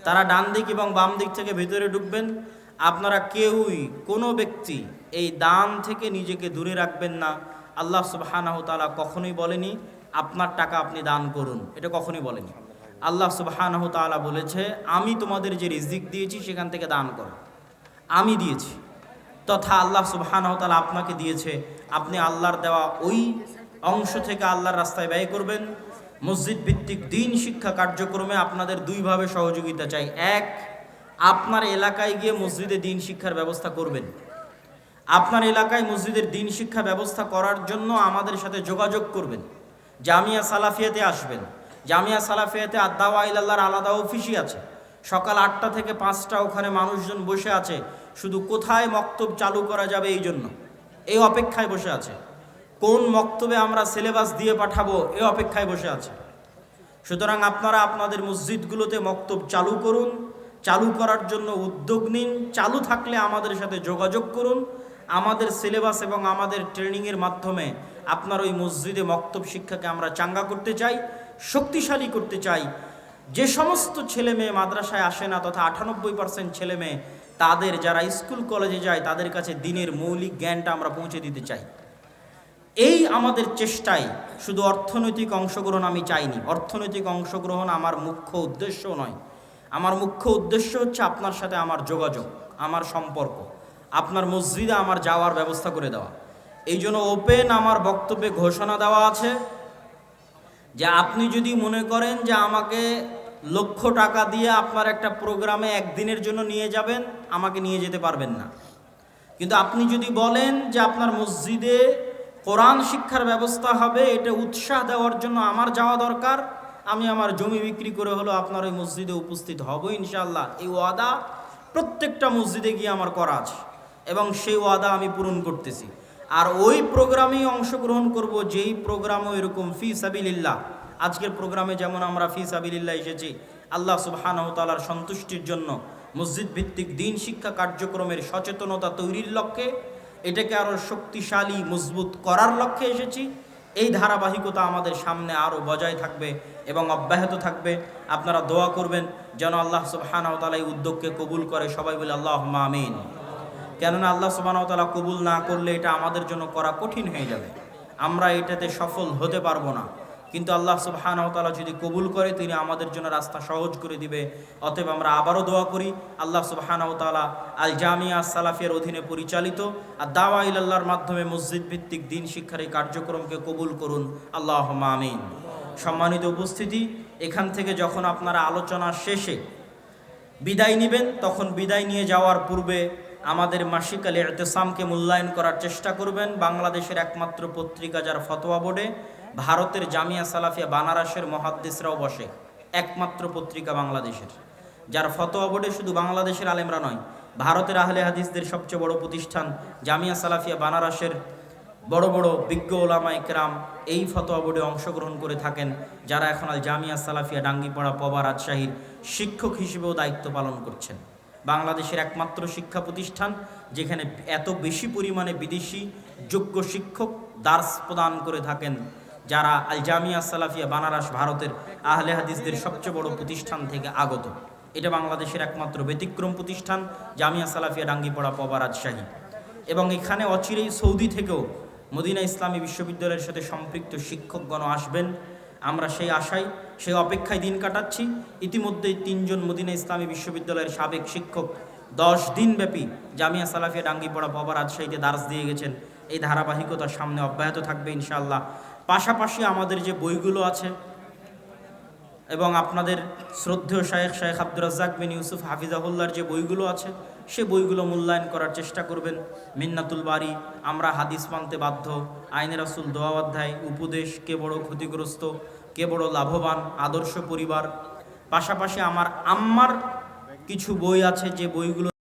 তারা ডান দিক এবং বাম দিক থেকে ভেতরে ঢুকবেন। আপনারা কেউই, কোনো ব্যক্তি এই দান থেকে নিজেকে দূরে রাখবেন না। আল্লাহ সুবহানাহু ওয়া তাআলা কখনোই বলেনি আপনার টাকা আপনি দান করুন, এটা কখনোই বলেনি। আল্লাহ সুবহানাহু ওয়া তাআলা বলেছে আমি তোমাদের যে রিজিক দিয়েছি সেখান থেকে দান করো, আমি দিয়েছি। তথা আল্লাহ সুবহানাহু ওয়া তাআলা আপনাকে দিয়েছে, আপনি আল্লাহর দেওয়া ওই অংশ থেকে আল্লাহর রাস্তায় ব্যয় করবেন। মসজিদ ভিত্তিক দিন শিক্ষা কার্যক্রমে আপনাদের দুইভাবে সহযোগিতা চাই। এক, আপনার এলাকায় গিয়ে মসজিদে দিন শিক্ষার ব্যবস্থা করবেন। আপনার এলাকায় মসজিদের দিন শিক্ষা ব্যবস্থা করার জন্য আমাদের সাথে যোগাযোগ করবেন। জামিয়া সালাফিয়াতে আসবেন। জামিয়া সালাফিয়াতে আদ-দাওয়া ইলাল্লাহর আলাদা অফিসই আছে। সকাল 8টা থেকে 5টা ওখানে মানুষজন বসে আছে, শুধু কোথায় মক্তব চালু করা যাবে এই জন্য, এই অপেক্ষায় বসে আছে। কোন মক্তবে আমরা সিলেবাস দিয়ে পাঠাবো এই অপেক্ষায় বসে আছে। সুতরাং আপনারা আপনাদের মসজিদগুলোতে মক্তব চালু করুন, চালু করার জন্য উদ্যোগ নিন। চালু থাকলে আমাদের সাথে যোগাযোগ করুন। আমাদের সিলেবাস এবং আমাদের ট্রেনিংয়ের মাধ্যমে আপনার ওই মসজিদে মক্তব শিক্ষাকে আমরা চাঙ্গা করতে চাই, শক্তিশালী করতে চাই। যে সমস্ত ছেলে মেয়ে মাদ্রাসায় আসে না, তথা 98% ছেলে মেয়ে তাদের, যারা স্কুল কলেজে যায়, তাদের কাছে দিনের মৌলিক জ্ঞানটা আমরা পৌঁছে দিতে চাই। এই আমাদের চেষ্টায় শুধু অর্থনৈতিক অংশগ্রহণ আমি চাইনি। অর্থনৈতিক অংশগ্রহণ আমার মুখ্য উদ্দেশ্য নয়। আমার মুখ্য উদ্দেশ্য হচ্ছে আপনার সাথে আমার যোগাযোগ, আমার সম্পর্ক, আপনার মসজিদে আমার যাওয়ার ব্যবস্থা করে দেওয়া। এই জন্য ওপেন আমার বক্তব্যে ঘোষণা দেওয়া আছে যে আপনি যদি মনে করেন যে আমাকে লক্ষ টাকা দিয়ে আপনার একটা প্রোগ্রামে একদিনের জন্য নিয়ে যাবেন, আমাকে নিয়ে যেতে পারবেন না। কিন্তু আপনি যদি বলেন যে আপনার মসজিদে কোরআন শিক্ষার ব্যবস্থা হবে, এটা উৎসাহ দেওয়ার জন্য আমার যাওয়া দরকার, আমি আমার জমি বিক্রি করে হলো আপনার ওই মসজিদে উপস্থিত হব ইনশাআল্লাহ, এই ওয়াদা প্রত্যেকটা মসজিদে গিয়ে আমার করা আছে এবং সেই ওয়াদা আমি পূরণ করতেছি। আর ওই প্রোগ্রামেই অংশগ্রহণ করব যেই প্রোগ্রামও এরকম ফি সাবিলিল্লাহ। আজকের প্রোগ্রামে যেমন আমরা ফি সাবিলিল্লাহ এসেছি আল্লাহ সুবহানাহু ওয়া তাআলার সন্তুষ্টির জন্য, মসজিদ ভিত্তিক দিন শিক্ষা কার্যক্রমের সচেতনতা তৈরির লক্ষ্যে, এটাকে আরও শক্তিশালী মজবুত করার লক্ষ্যে এসেছি। এই ধারাবাহিকতা আমাদের সামনে আরও বজায় থাকবে এবং অব্যাহত থাকবে। আপনারা দোয়া করবেন যেন আল্লাহ সুবহানাহু ওয়া তাআলা এই উদ্যোগকে কবুল করে। সবাই বলে আল্লাহুম্মা আমিন। কেননা আল্লাহ সুবহানাহু ওয়া তাআলা কবুল না করলে এটা আমাদের জন্য করা কঠিন হয়ে যাবে, আমরা এটাতে সফল হতে পারবো না। কিন্তু আল্লাহ সুবহানাহু ওয়া তাআলা যদি কবুল করে তিনি আমাদের জন্য রাস্তা সহজ করে দিবে। অতএব আমরা আবারও দোয়া করি আল্লাহ সুবহানাহু ওয়া তাআলা আল জামিয়া সালাফিয়ার অধীনে পরিচালিত আর দাওয়া ইলাল্লাহর মাধ্যমে মসজিদ ভিত্তিক দিন শিক্ষার এই কার্যক্রমকে কবুল করুন, আল্লাহুম্মা আমিন। সম্মানিত উপস্থিতি, এখান থেকে যখন আপনারা আলোচনা শেষে বিদায় নেবেন, তখন বিদায় নিয়ে যাওয়ার পূর্বে আমাদের মাসিক আল ইতিসামকে মূল্যায়ন করার চেষ্টা করবেন। বাংলাদেশের একমাত্র পত্রিকা যার ফতোয়া বোর্ডে ভারতের জামিয়া সালাফিয়া বানারসের মুহাদ্দিসরাও বসে, একমাত্র পত্রিকা বাংলাদেশের যার ফতোয়া বোর্ডে শুধু বাংলাদেশের আলেমরা নয়, ভারতের আহলে হাদিসদের সবচেয়ে বড় প্রতিষ্ঠান জামিয়া সালাফিয়া বানারসের বড় বড় বিজ্ঞ ওলামা ইকরাম এই ফতোয়া বোর্ডে অংশগ্রহণ করে থাকেন, যারা এখন আল জামিয়া সালাফিয়া ডাঙ্গিপাড়া পবা রাজশাহীর শিক্ষক হিসেবেও দায়িত্ব পালন করছেন। বাংলাদেশের একমাত্র শিক্ষা প্রতিষ্ঠান যেখানে এত বেশি পরিমাণে বিদেশি যোগ্য শিক্ষক দার্স প্রদান করে থাকেন, যারা আল জামিয়া সালাফিয়া বানারস ভারতের আহলে হাদিসদের সবচেয়ে বড় প্রতিষ্ঠান থেকে আগত। এটা বাংলাদেশের একমাত্র ব্যতিক্রম প্রতিষ্ঠান জামিয়া সালাফিয়া ডাঙ্গিপাড়া পবা রাজশাহী। এবং এখানে অচিরেই সৌদি থেকেও মদিনা ইসলামী বিশ্ববিদ্যালয়ের সাথে সম্পৃক্ত শিক্ষকগণ আসবেন। আমরা সেই আশায় সেই অপেক্ষায় দিন কাটাচ্ছি। ইতিমধ্যেই 3 জন মদিনা ইসলামী বিশ্ববিদ্যালয়ের সাবেক শিক্ষক 10 দিনব্যাপী জামিয়া সালাফিয়া ডাঙ্গিপাড়া পবা রাজশাহীতে দার্স দিয়ে গেছেন। এই ধারাবাহিকতা সামনে অব্যাহত থাকবে ইনশাআল্লাহ। পাশাপাশি আমাদের যে বইগুলো আছে এবং আপনাদের শ্রদ্ধেয় শেখ আব্দুর রাজ্জাক বিন ইউসুফ হাফিজাহুল্লাহর যে বইগুলো আছে সে বইগুলো মূল্যায়ন করার চেষ্টা করবেন। মিন্নাতুল বারি, আমরা হাদিস মানতে বাধ্য, আইনে রাসূল দোয়া অধ্যায়, উপদেশ, কে বড় ক্ষতিগ্রস্ত, কে বড় লাভবান, আদর্শ পরিবার। পাশাপাশি আমার আম্মার কিছু বই আছে যে বইগুলো